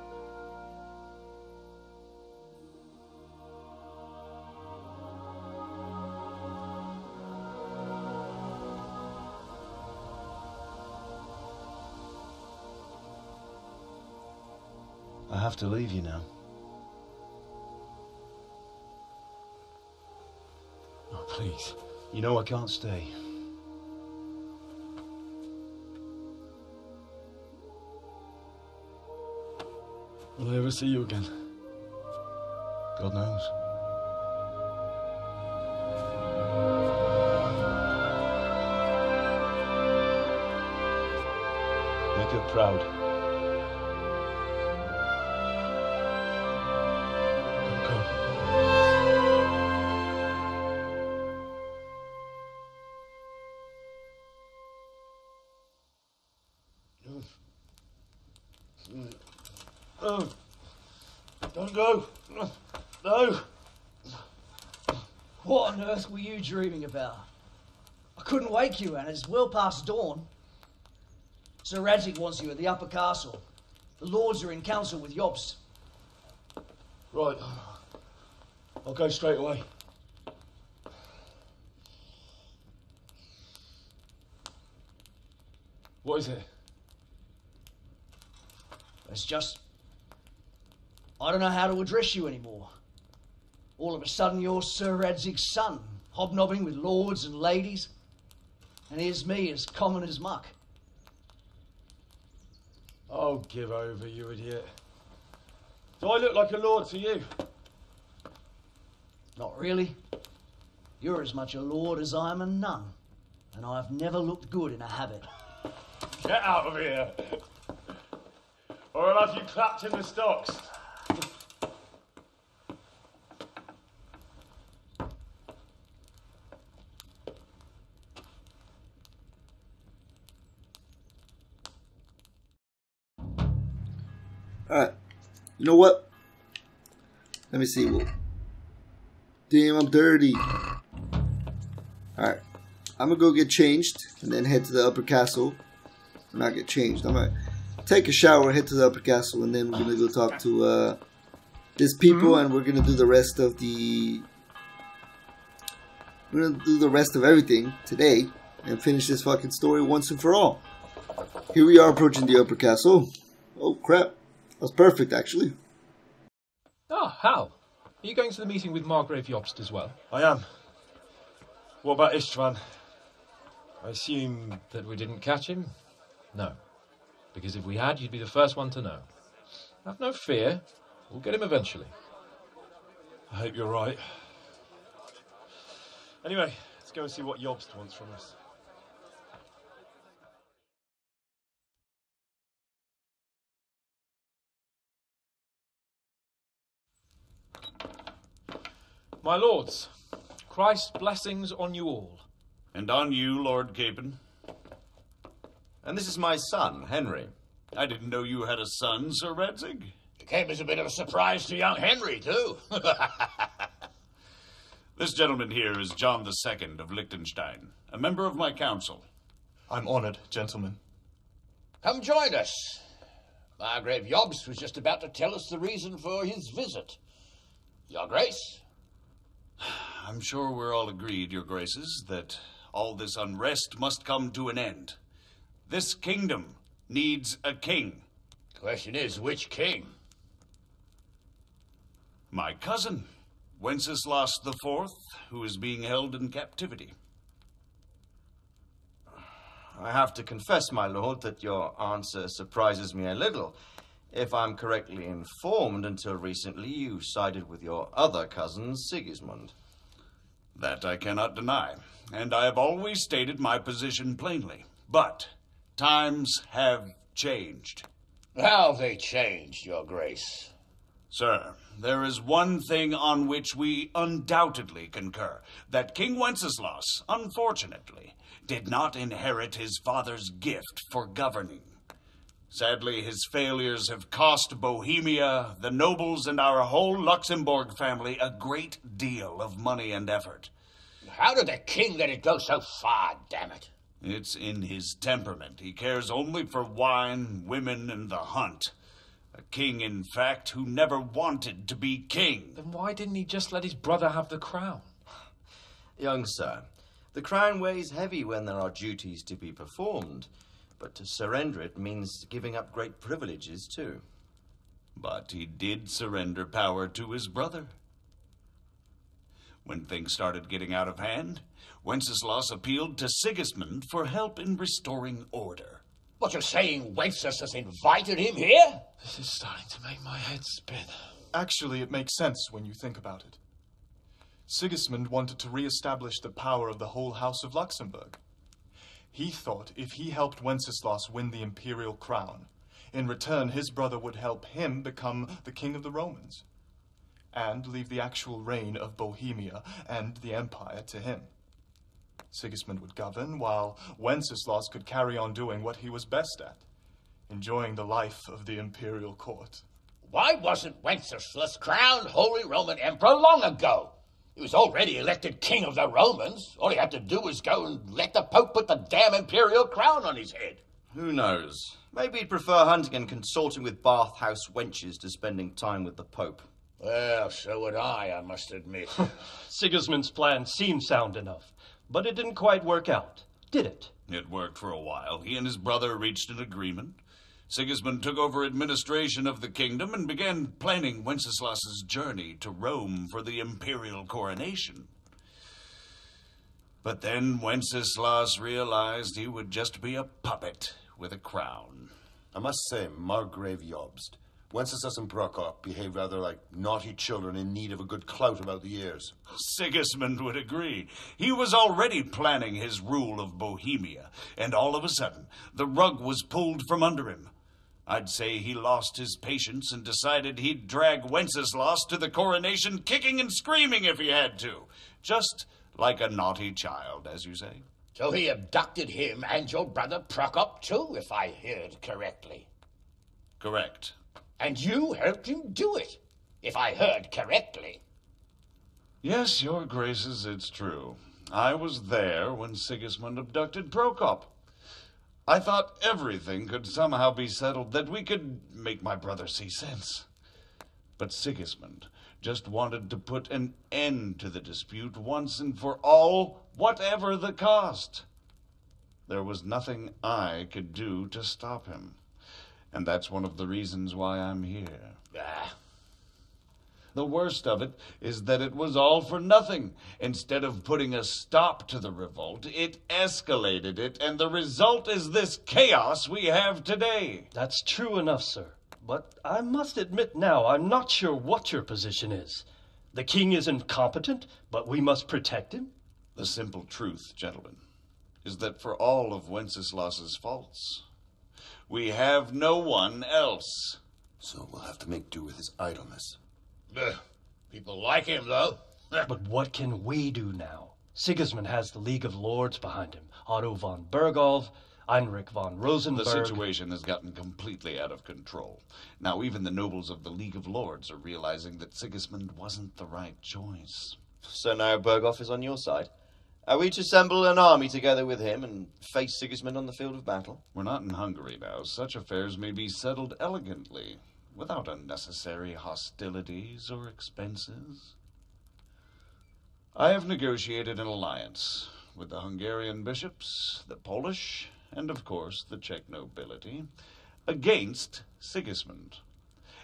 I have to leave you now. Oh, please. You know I can't stay. Will I ever see you again? God knows. Make her proud. Oh, don't go. No. What on earth were you dreaming about? I couldn't wake you, and it's well past dawn. Sir Radzig wants you at the upper castle. The lords are in council with Jobst. Right. I'll go straight away. What is it? It's just... I don't know how to address you anymore. All of a sudden you're Sir Radzig's son, hobnobbing with lords and ladies. And here's me, as common as muck. Oh, give over, you idiot. Do I look like a lord to you? Not really. You're as much a lord as I am a nun. And I've never looked good in a habit. Get out of here! Or I'll have you clapped in the stocks. Alright. You know what? Let me see. Damn, I'm dirty. Alright. I'm gonna go get changed and then head to the upper castle. Not get changed. I'm gonna take a shower, head to the upper castle, and then we're gonna go talk to these people, and we're gonna do the rest of the. We're gonna do the rest of everything today and finish this fucking story once and for all. Here we are approaching the upper castle. Oh crap. That's perfect, actually. Ah, Hal. Are you going to the meeting with Margrave Jobst as well? I am. What about Istvan? I assume that we didn't catch him? No. Because if we had, you'd be the first one to know. Have no fear. We'll get him eventually. I hope you're right. Anyway, let's go and see what Jobst wants from us. My lords, Christ's blessings on you all. And on you, Lord Capon. And this is my son, Henry. I didn't know you had a son, Sir Radzig. It came as a bit of a surprise to young Henry, too. This gentleman here is John II of Liechtenstein, a member of my council. I'm honored, gentlemen. Come join us. Margrave Jobst was just about to tell us the reason for his visit. Your Grace? I'm sure we're all agreed, Your Graces, that all this unrest must come to an end. This kingdom needs a king. Question is, which king? My cousin, Wenceslas IV, who is being held in captivity. I have to confess, my lord, that your answer surprises me a little. If I'm correctly informed, until recently you sided with your other cousin, Sigismund. That I cannot deny, and I have always stated my position plainly. But times have changed. How have they changed, Your Grace? Sir, there is one thing on which we undoubtedly concur, that King Wenceslas, unfortunately, did not inherit his father's gift for governing. Sadly, his failures have cost Bohemia, the nobles, and our whole Luxembourg family a great deal of money and effort. How did the king let it go so far, damn it? It's in his temperament. He cares only for wine, women, and the hunt. A king, in fact, who never wanted to be king. Then why didn't he just let his brother have the crown? Young sir, the crown weighs heavy when there are duties to be performed, but to surrender it means giving up great privileges too. But he did surrender power to his brother. When things started getting out of hand, Wenceslas appealed to Sigismund for help in restoring order. What, you're saying Wenceslas invited him here? This is starting to make my head spin. Actually, it makes sense when you think about it. Sigismund wanted to re-establish the power of the whole House of Luxembourg. He thought if he helped Wenceslas win the imperial crown, in return his brother would help him become the king of the Romans, and leave the actual reign of Bohemia and the empire to him. Sigismund would govern, while Wenceslas could carry on doing what he was best at, enjoying the life of the imperial court. Why wasn't Wenceslas crowned Holy Roman Emperor long ago? He was already elected king of the Romans. All he had to do was go and let the Pope put the damn imperial crown on his head. Who knows? Maybe he'd prefer hunting and consorting with bathhouse wenches to spending time with the Pope. Well, so would I must admit. Sigismund's plan seemed sound enough, but it didn't quite work out, did it? It worked for a while. He and his brother reached an agreement. Sigismund took over administration of the kingdom and began planning Wenceslas's journey to Rome for the imperial coronation. But then Wenceslas realized he would just be a puppet with a crown. I must say, Margrave Jobst, Wenceslas and Prokop behave rather like naughty children in need of a good clout about the ears. Sigismund would agree. He was already planning his rule of Bohemia, and all of a sudden, the rug was pulled from under him. I'd say he lost his patience and decided he'd drag Wenceslas to the coronation kicking and screaming if he had to. Just like a naughty child, as you say. So he abducted him and your brother Prokop too, if I heard correctly. Correct. And you helped him do it, if I heard correctly. Yes, Your Graces, it's true. I was there when Sigismund abducted Prokop. I thought everything could somehow be settled, that we could make my brother see sense. But Sigismund just wanted to put an end to the dispute once and for all, whatever the cost. There was nothing I could do to stop him. And that's one of the reasons why I'm here. The worst of it is that it was all for nothing. Instead of putting a stop to the revolt, it escalated it, and the result is this chaos we have today. That's true enough, sir. But I must admit now, I'm not sure what your position is. The king is incompetent, but we must protect him? The simple truth, gentlemen, is that for all of Wenceslas's faults, we have no one else. So we'll have to make do with his idleness. People like him, though. But what can we do now? Sigismund has the League of Lords behind him. Otto von Bergolf, Heinrich von Rosenberg. The situation has gotten completely out of control. Now even the nobles of the League of Lords are realizing that Sigismund wasn't the right choice. So now Bergolf is on your side. Are we to assemble an army together with him and face Sigismund on the field of battle? We're not in Hungary now. Such affairs may be settled elegantly, without unnecessary hostilities or expenses. I have negotiated an alliance with the Hungarian bishops, the Polish, and of course the Czech nobility, against Sigismund.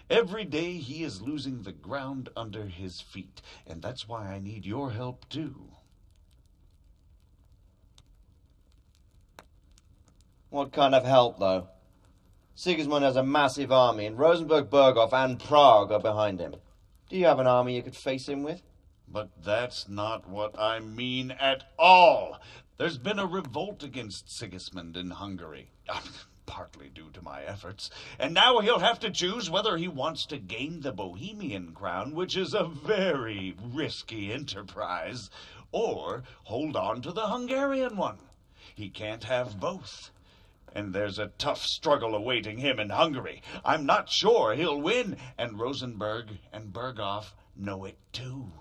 Every day he is losing the ground under his feet, and that's why I need your help too. What kind of help, though? Sigismund has a massive army, and Rosenberg, Berghoff, and Prague are behind him. Do you have an army you could face him with? But that's not what I mean at all. There's been a revolt against Sigismund in Hungary, partly due to my efforts, and now he'll have to choose whether he wants to gain the Bohemian crown, which is a very risky enterprise, or hold on to the Hungarian one. He can't have both. And there's a tough struggle awaiting him in Hungary. I'm not sure he'll win, and Rosenberg and Berghoff know it too.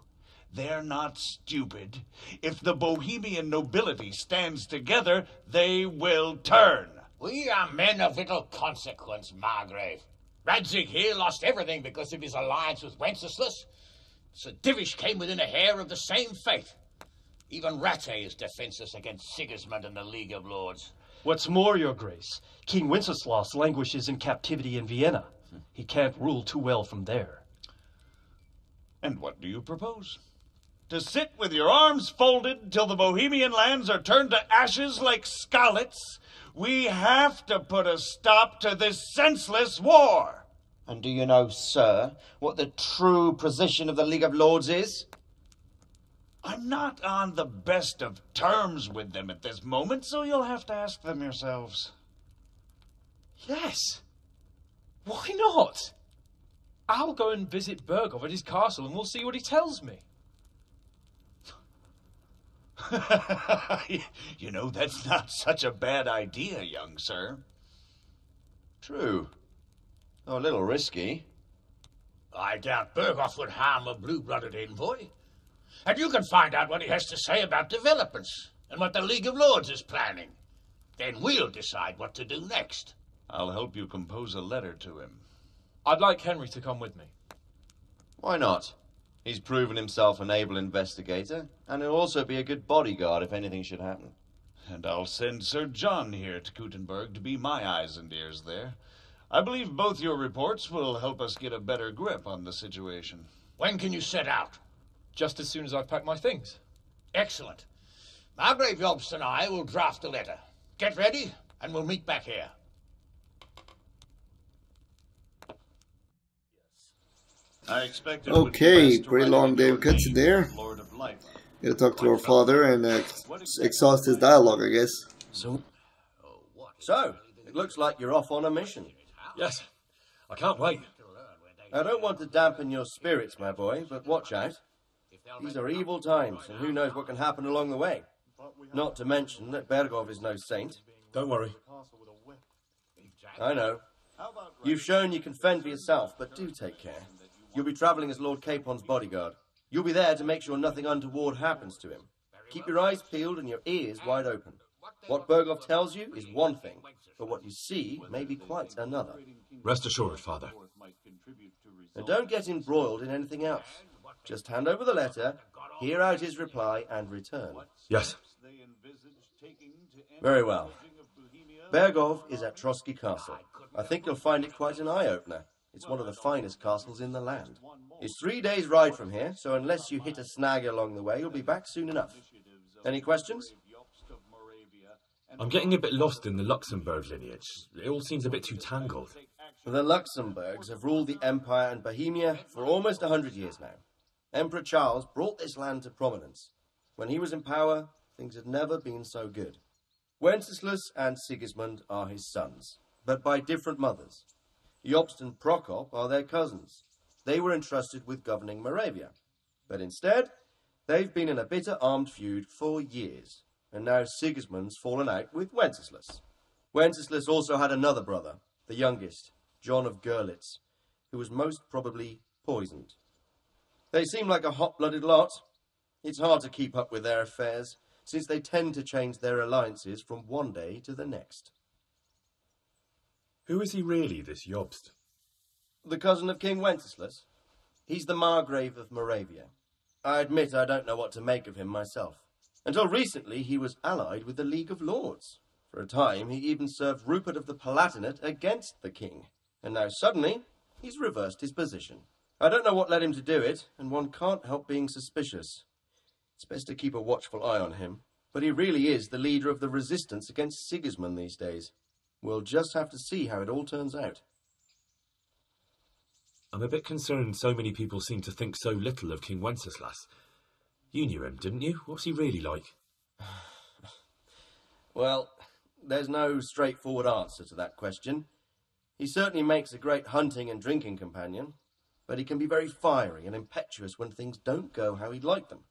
They're not stupid. If the Bohemian nobility stands together, they will turn. We are men of little consequence, Margrave. Radzig here lost everything because of his alliance with Wenceslas. Sir Divish came within a hair of the same fate. Even Rattay is defenseless against Sigismund and the League of Lords. What's more, Your Grace, King Wenceslas languishes in captivity in Vienna. He can't rule too well from there. And what do you propose? To sit with your arms folded till the Bohemian lands are turned to ashes like Skallitz? We have to put a stop to this senseless war. And do you know, sir, what the true position of the League of Lords is? I'm not on the best of terms with them at this moment, so you'll have to ask them yourselves. Yes. Why not? I'll go and visit Berghoff at his castle and we'll see what he tells me. You know, that's not such a bad idea, young sir. True. Though a little risky. I doubt Berghoff would harm a blue-blooded envoy. And you can find out what he has to say about developments and what the League of Lords is planning. Then we'll decide what to do next. I'll help you compose a letter to him. I'd like Henry to come with me. Why not? He's proven himself an able investigator, and he'll also be a good bodyguard if anything should happen. And I'll send Sir John here to Kuttenberg to be my eyes and ears there. I believe both your reports will help us get a better grip on the situation. When can you set out? Just as soon as I've packed my things. Excellent. Margrave Jobst and I will draft a letter. Get ready, and we'll meet back here. I expect Okay, pretty long David cuts there. Gotta talk to our father and exhaust his dialogue, I guess. So, it looks like you're off on a mission. Yes, I can't wait. I don't want to dampen your spirits, my boy, but watch out. These are evil times, and who knows what can happen along the way. Not to mention that Berghoff is no saint. Don't worry. I know. You've shown you can fend for yourself, but do take care. You'll be travelling as Lord Capon's bodyguard. You'll be there to make sure nothing untoward happens to him. Keep your eyes peeled and your ears wide open. What Berghoff tells you is one thing, but what you see may be quite another. Rest assured, Father. And don't get embroiled in anything else. Just hand over the letter, hear out his reply, and return. Yes. Very well. Berghoff is at Trotsky Castle. I think you'll find it quite an eye-opener. It's one of the finest castles in the land. It's 3 days' ride from here, so unless you hit a snag along the way, you'll be back soon enough. Any questions? I'm getting a bit lost in the Luxembourg lineage. It all seems a bit too tangled. The Luxembourgs have ruled the Empire and Bohemia for almost 100 years now. Emperor Charles brought this land to prominence. When he was in power, things had never been so good. Wenceslas and Sigismund are his sons, but by different mothers. Jobst and Prokop are their cousins. They were entrusted with governing Moravia. But instead, they've been in a bitter armed feud for years, and now Sigismund's fallen out with Wenceslas. Wenceslas also had another brother, the youngest, John of Görlitz, who was most probably poisoned. They seem like a hot-blooded lot. It's hard to keep up with their affairs, since they tend to change their alliances from one day to the next. Who is he really, this Jobst? The cousin of King Wenceslas. He's the Margrave of Moravia. I admit I don't know what to make of him myself. Until recently, he was allied with the League of Lords. For a time, he even served Rupert of the Palatinate against the king. And now suddenly, he's reversed his position. I don't know what led him to do it, and one can't help being suspicious. It's best to keep a watchful eye on him, but he really is the leader of the resistance against Sigismund these days. We'll just have to see how it all turns out. I'm a bit concerned so many people seem to think so little of King Wenceslas. You knew him, didn't you? What's he really like? Well, there's no straightforward answer to that question. He certainly makes a great hunting and drinking companion, but he can be very fiery and impetuous when things don't go how he'd like them.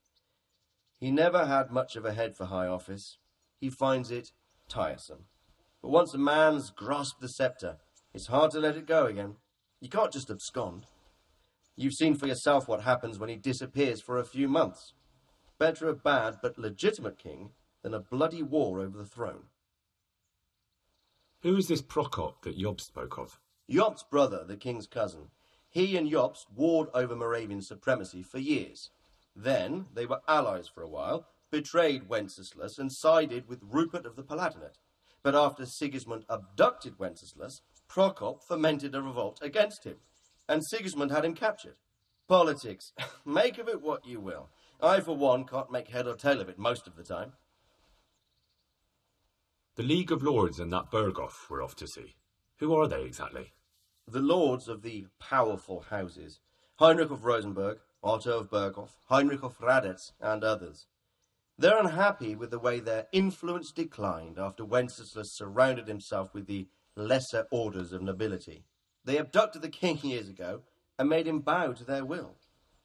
He never had much of a head for high office. He finds it tiresome. But once a man's grasped the sceptre, it's hard to let it go again. You can't just abscond. You've seen for yourself what happens when he disappears for a few months. Better a bad but legitimate king than a bloody war over the throne. Who is this Prokop that Job spoke of? Jobst's brother, the king's cousin. He and Jobst warred over Moravian supremacy for years. Then they were allies for a while, betrayed Wenceslas and sided with Rupert of the Palatinate. But after Sigismund abducted Wenceslas, Prokop fomented a revolt against him, and Sigismund had him captured. Politics. Make of it what you will. I, for one, can't make head or tail of it most of the time. The League of Lords and that Berghoff we're off to see. Who are they exactly? The lords of the powerful houses. Heinrich of Rosenberg, Otto of Berghoff, Heinrich of Radetz, and others. They're unhappy with the way their influence declined after Wenceslas surrounded himself with the lesser orders of nobility. They abducted the king years ago and made him bow to their will.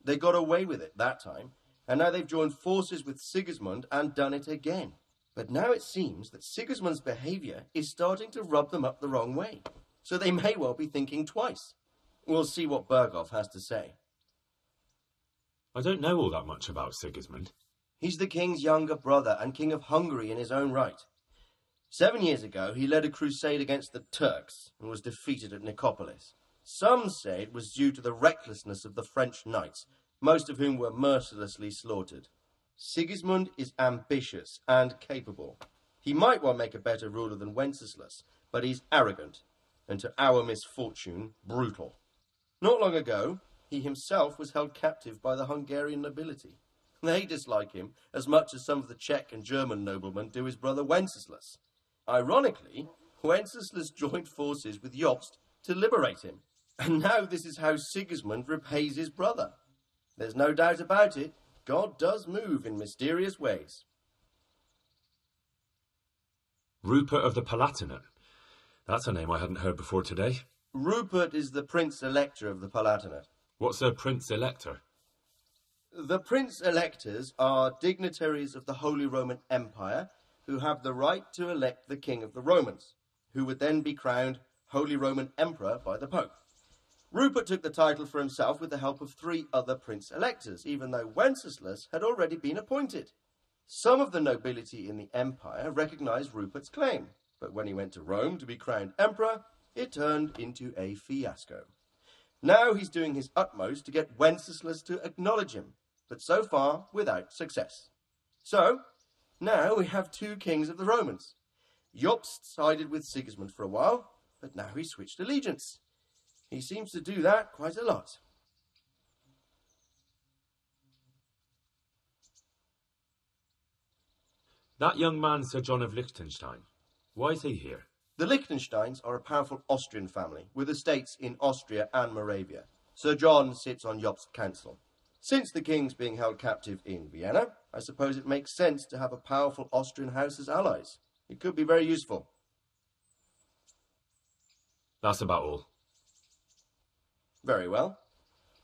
They got away with it that time, and now they've joined forces with Sigismund and done it again. But now it seems that Sigismund's behaviour is starting to rub them up the wrong way, so they may well be thinking twice. We'll see what Berghoff has to say. I don't know all that much about Sigismund. He's the king's younger brother and king of Hungary in his own right. 7 years ago, he led a crusade against the Turks and was defeated at Nicopolis. Some say it was due to the recklessness of the French knights, most of whom were mercilessly slaughtered. Sigismund is ambitious and capable. He might well make a better ruler than Wenceslas, but he's arrogant, and to our misfortune, brutal. Not long ago, he himself was held captive by the Hungarian nobility. They dislike him as much as some of the Czech and German noblemen do his brother Wenceslas. Ironically, Wenceslas joined forces with Jobst to liberate him, and now this is how Sigismund repays his brother. There's no doubt about it, God does move in mysterious ways. Rupert of the Palatinate. That's a name I hadn't heard before today. Rupert is the Prince-Elector of the Palatinate. What's a Prince-Elector? The Prince-Electors are dignitaries of the Holy Roman Empire who have the right to elect the King of the Romans, who would then be crowned Holy Roman Emperor by the Pope. Rupert took the title for himself with the help of 3 other Prince-Electors, even though Wenceslas had already been appointed. Some of the nobility in the empire recognised Rupert's claim, but when he went to Rome to be crowned emperor, it turned into a fiasco. Now he's doing his utmost to get Wenceslas to acknowledge him, but so far without success. So, now we have 2 kings of the Romans. Jobst sided with Sigismund for a while, but now he's switched allegiance. He seems to do that quite a lot. That young man, Sir John of Liechtenstein. Why is he here? The Liechtensteins are a powerful Austrian family with estates in Austria and Moravia. Sir John sits on Jobst's council. Since the king's being held captive in Vienna, I suppose it makes sense to have a powerful Austrian house as allies. It could be very useful. That's about all. Very well.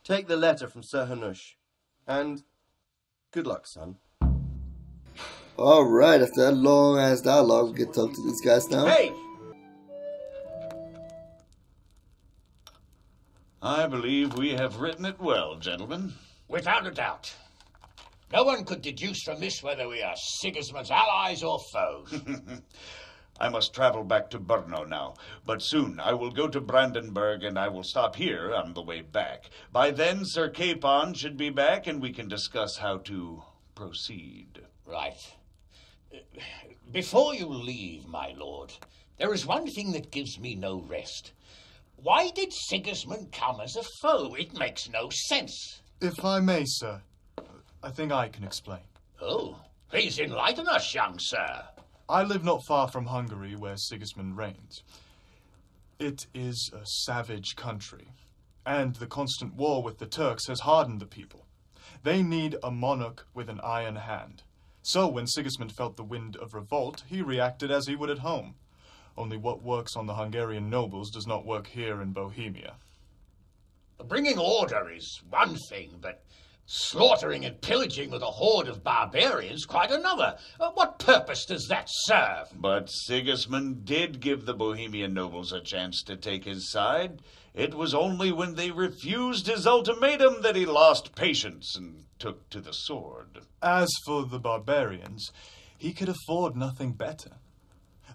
Take the letter from Sir Hanush. And good luck, son. Alright, after that long-ass dialogue, we get to talk to these guys now. Hey! I believe we have written it well, gentlemen. Without a doubt. No one could deduce from this whether we are Sigismund's allies or foes. I must travel back to Brno now, but soon I will go to Brandenburg and I will stop here on the way back. By then, Sir Capon should be back and we can discuss how to proceed. Right. Before you leave, my lord, there is one thing that gives me no rest. Why did Sigismund come as a foe? It makes no sense. If I may, sir, I think I can explain. Oh, please enlighten us, young sir. I live not far from Hungary, where Sigismund reigns. It is a savage country, and the constant war with the Turks has hardened the people. They need a monarch with an iron hand. So when Sigismund felt the wind of revolt, he reacted as he would at home. Only what works on the Hungarian nobles does not work here in Bohemia. Bringing order is one thing, but slaughtering and pillaging with a horde of barbarians quite another. What purpose does that serve? But Sigismund did give the Bohemian nobles a chance to take his side. It was only when they refused his ultimatum that he lost patience and took to the sword. As for the barbarians, he could afford nothing better.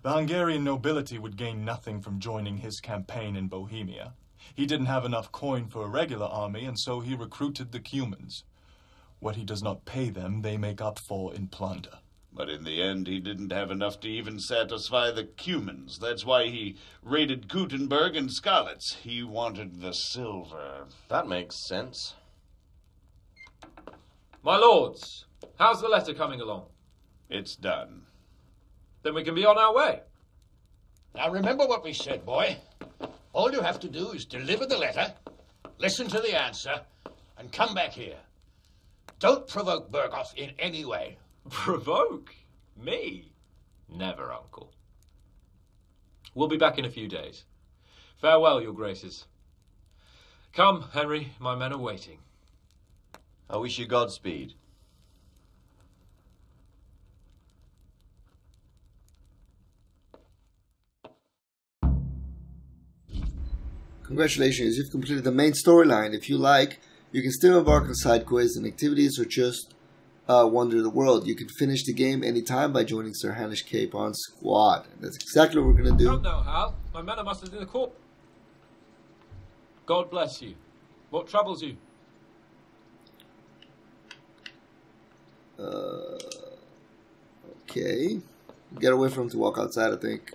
The Hungarian nobility would gain nothing from joining his campaign in Bohemia. He didn't have enough coin for a regular army, and so he recruited the Cumans. What he does not pay them, they make up for in plunder. But in the end, he didn't have enough to even satisfy the Cumans. That's why he raided Gutenberg and Skallitz. He wanted the silver. That makes sense. My lords, how's the letter coming along? It's done. Then we can be on our way. Now remember what we said, boy. All you have to do is deliver the letter, listen to the answer, and come back here. Don't provoke Berghoff in any way. Provoke? Me? Never, Uncle. We'll be back in a few days. Farewell, your graces. Come, Henry, my men are waiting. I wish you Godspeed. Congratulations, you've completed the main storyline. If you like, you can still embark on side quests and activities or just wander the world. You can finish the game anytime by joining Sir Hanish Capon's squad. And that's exactly what we're going to do. Come now, Hal. My men are mustered in the court. God bless you. What troubles you? Okay. Get away from him to walk outside, I think.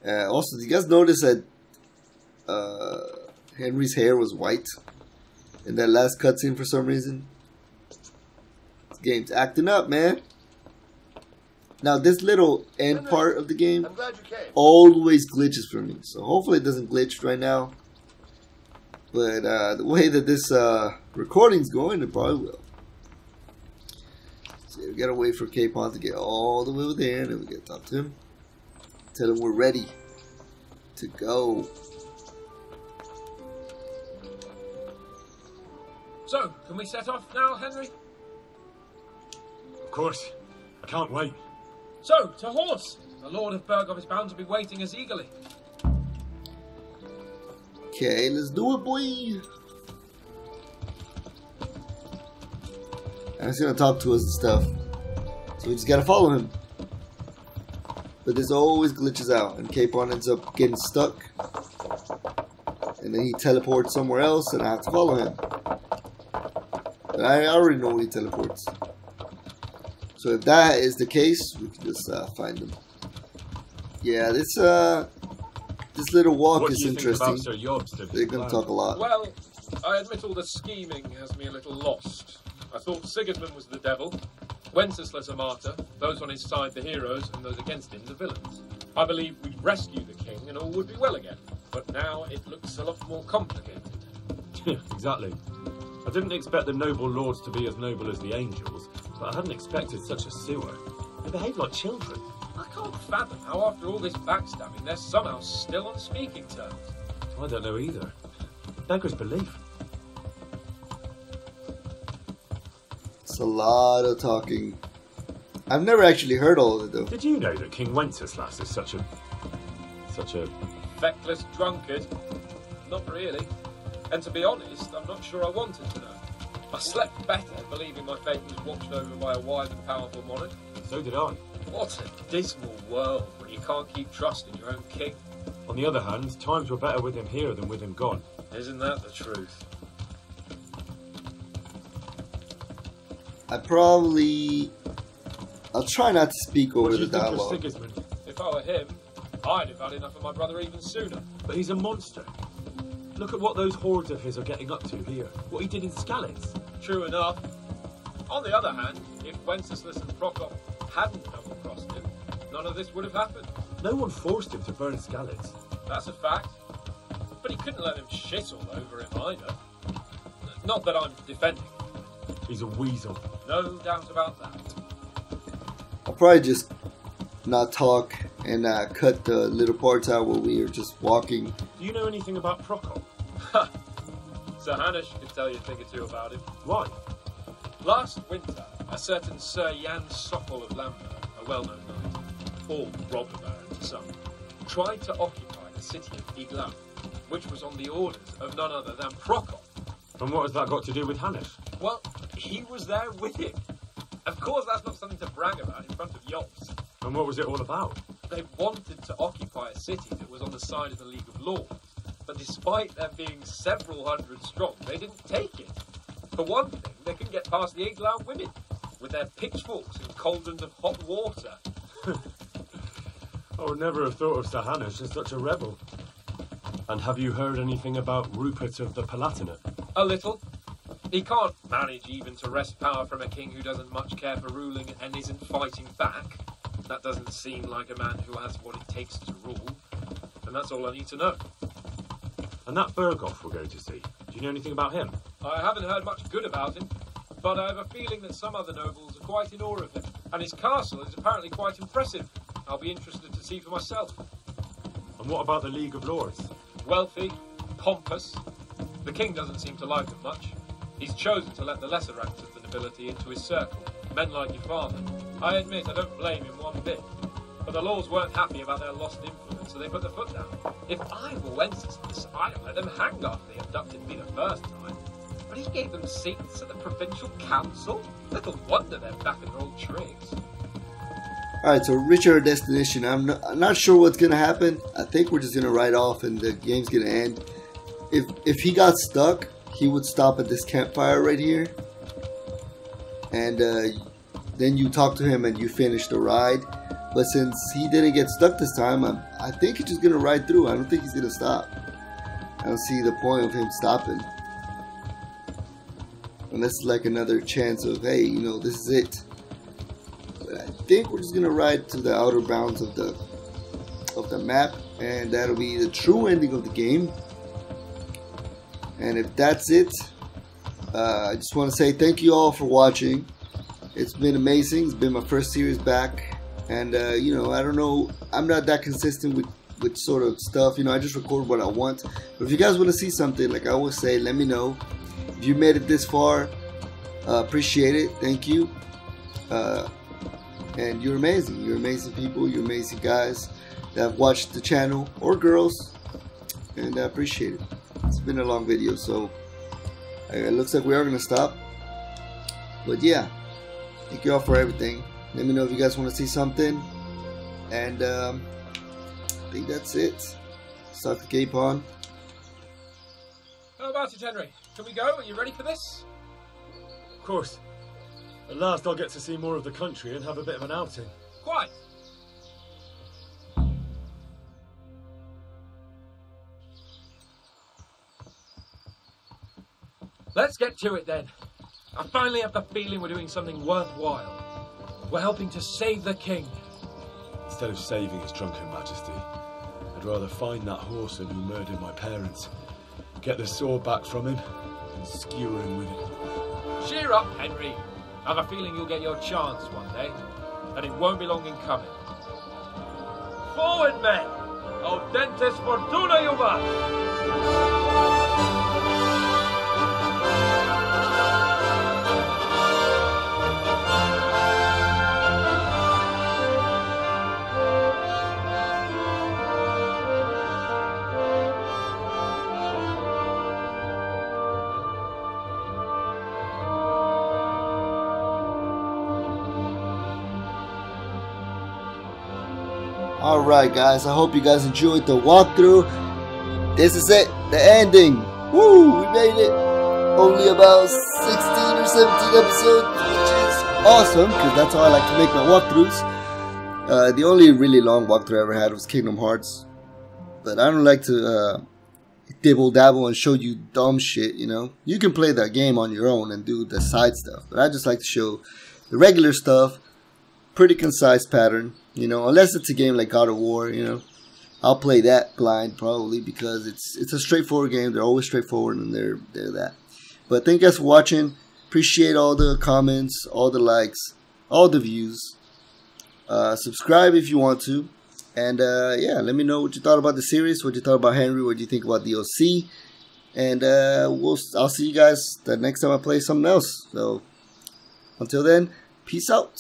Also, did you guys notice that Henry's hair was white in that last cutscene for some reason? This game's acting up, man. Now, this little end part of the game always glitches for me. So hopefully it doesn't glitch right now. But the way that this recording's going, it probably will. So we gotta wait for Capon to get all the way over there, and then we gotta talk to him. Tell him we're ready to go. So, can we set off now, Henry? Of course. I can't wait. So, to horse! The Lord of Berghoff is bound to be waiting us eagerly. Okay, let's do it, boy. And he's gonna talk to us and stuff. So we just gotta follow him. But this always glitches out, and Capon ends up getting stuck. And then he teleports somewhere else, and I have to follow him. But I already know where he teleports. So if that is the case, we can just find him. Yeah, this little walk is interesting. They're gonna talk a lot. Well, I admit all the scheming has me a little lost. I thought Sigismund was the devil, Wenceslas a martyr, those on his side the heroes, and those against him the villains. I believe we'd rescue the king and all would be well again. But now it looks a lot more complicated. Exactly. I didn't expect the noble lords to be as noble as the angels, but I hadn't expected such a sewer. They behave like children. I can't fathom how after all this backstabbing they're somehow still on speaking terms. I don't know either. Beggars belief. It's a lot of talking. I've never actually heard all of it though. Did you know that King Wenceslas is such a feckless drunkard? Not really. And to be honest, I'm not sure I wanted to know. I slept better believing my fate was watched over by a wise and powerful monarch. So did I. What a dismal world when you can't keep trusting your own king. On the other hand, times were better with him here than with him gone. Isn't that the truth? I'll try not to speak over the dialogue. Sigismund? If I were him, I'd have had enough of my brother even sooner. But he's a monster. Look at what those hordes of his are getting up to here. What he did in Skallitz. True enough. On the other hand, if Wenceslas and Prokop hadn't double-crossed him, none of this would have happened. No one forced him to burn Skallitz. That's a fact. But he couldn't let him shit all over him either. Not that I'm defending him. He's a weasel. No doubt about that. I'll probably just not talk and cut the little parts out where we are just walking. Do you know anything about Prokop? Sir Hanush could tell you a thing or two about him. Why? Last winter, a certain Sir Jan Sokol of Lamberg, a well-known knight, or robber baron to some, tried to occupy the city of Iglau, which was on the orders of none other than Prokop. And what has that got to do with Hanush? Well, he was there with him. Of course, that's not something to brag about in front of Yops. And what was it all about? They wanted to occupy a city that was on the side of the League of Lords, but despite them being several hundred strong, they didn't take it. For one thing, they couldn't get past the Iglau women, with their pitchforks and cauldrons of hot water. I would never have thought of Sir Hanush as such a rebel. And have you heard anything about Rupert of the Palatinate? A little. He can't manage even to wrest power from a king who doesn't much care for ruling and isn't fighting back. That doesn't seem like a man who has what it takes to rule. And that's all I need to know. And that Berghoff we're going to see, do you know anything about him? I haven't heard much good about him, but I have a feeling that some other nobles are quite in awe of him. And his castle is apparently quite impressive. I'll be interested to see for myself. And what about the League of Lords? Wealthy, pompous. The king doesn't seem to like them much. He's chosen to let the lesser ranks of the nobility into his circle, men like your father. I admit I don't blame him one bit, but the lords weren't happy about their lost influence, so they put their foot down. If I were Wenceslas, I'd let them hang after they abducted me the first time. But he gave them seats at the provincial council? Little wonder they're back in their old tricks. Alright, so reach our destination. I'm not sure what's going to happen. I think we're just going to ride off and the game's going to end. If he got stuck, he would stop at this campfire right here. And then you talk to him and you finish the ride. But since he didn't get stuck this time, I think he's just going to ride through. I don't think he's going to stop. I don't see the point of him stopping. Unless it's like another chance of, hey, you know, this is it. But I think we're just going to ride to the outer bounds of the map. And that'll be the true ending of the game. And if that's it, I just want to say thank you all for watching. It's been amazing. It's been my first series back. And, you know, I don't know. I'm not that consistent with sort of stuff. You know, I just record what I want. But if you guys want to see something, like I always say, let me know. If you made it this far, appreciate it. Thank you. And you're amazing. You're amazing people. You're amazing guys that have watched the channel, or girls. And I appreciate it. It's been a long video, so it looks like we are going to stop. But yeah, thank you all for everything. Let me know if you guys want to see something. And I think that's it. Start the cape on. How about it, Henry? Can we go? Are you ready for this? Of course. At last I'll get to see more of the country and have a bit of an outing. Quite. Let's get to it then. I finally have the feeling we're doing something worthwhile. We're helping to save the king. Instead of saving his drunken majesty, I'd rather find that horseman who murdered my parents, get the sword back from him, and skewer him with it. Cheer up, Henry. I have a feeling you'll get your chance one day, and it won't be long in coming. Forward, men! Audentes fortuna juvat! Alright guys, I hope you guys enjoyed the walkthrough. This is it, the ending. Woo, we made it. Only about 16 or 17 episodes, which is awesome, because that's how I like to make my walkthroughs. The only really long walkthrough I ever had was Kingdom Hearts. But I don't like to dibble dabble and show you dumb shit, you know. You can play that game on your own and do the side stuff, but I just like to show the regular stuff. Pretty concise pattern, you know, unless it's a game like God of War, you know. I'll play that blind probably because it's a straightforward game. They're always straightforward and they're that. But thank you guys for watching. Appreciate all the comments, all the likes, all the views. Subscribe if you want to. And yeah, let me know what you thought about the series, what you thought about Henry, what you think about DLC. And I'll see you guys the next time I play something else. So until then, peace out.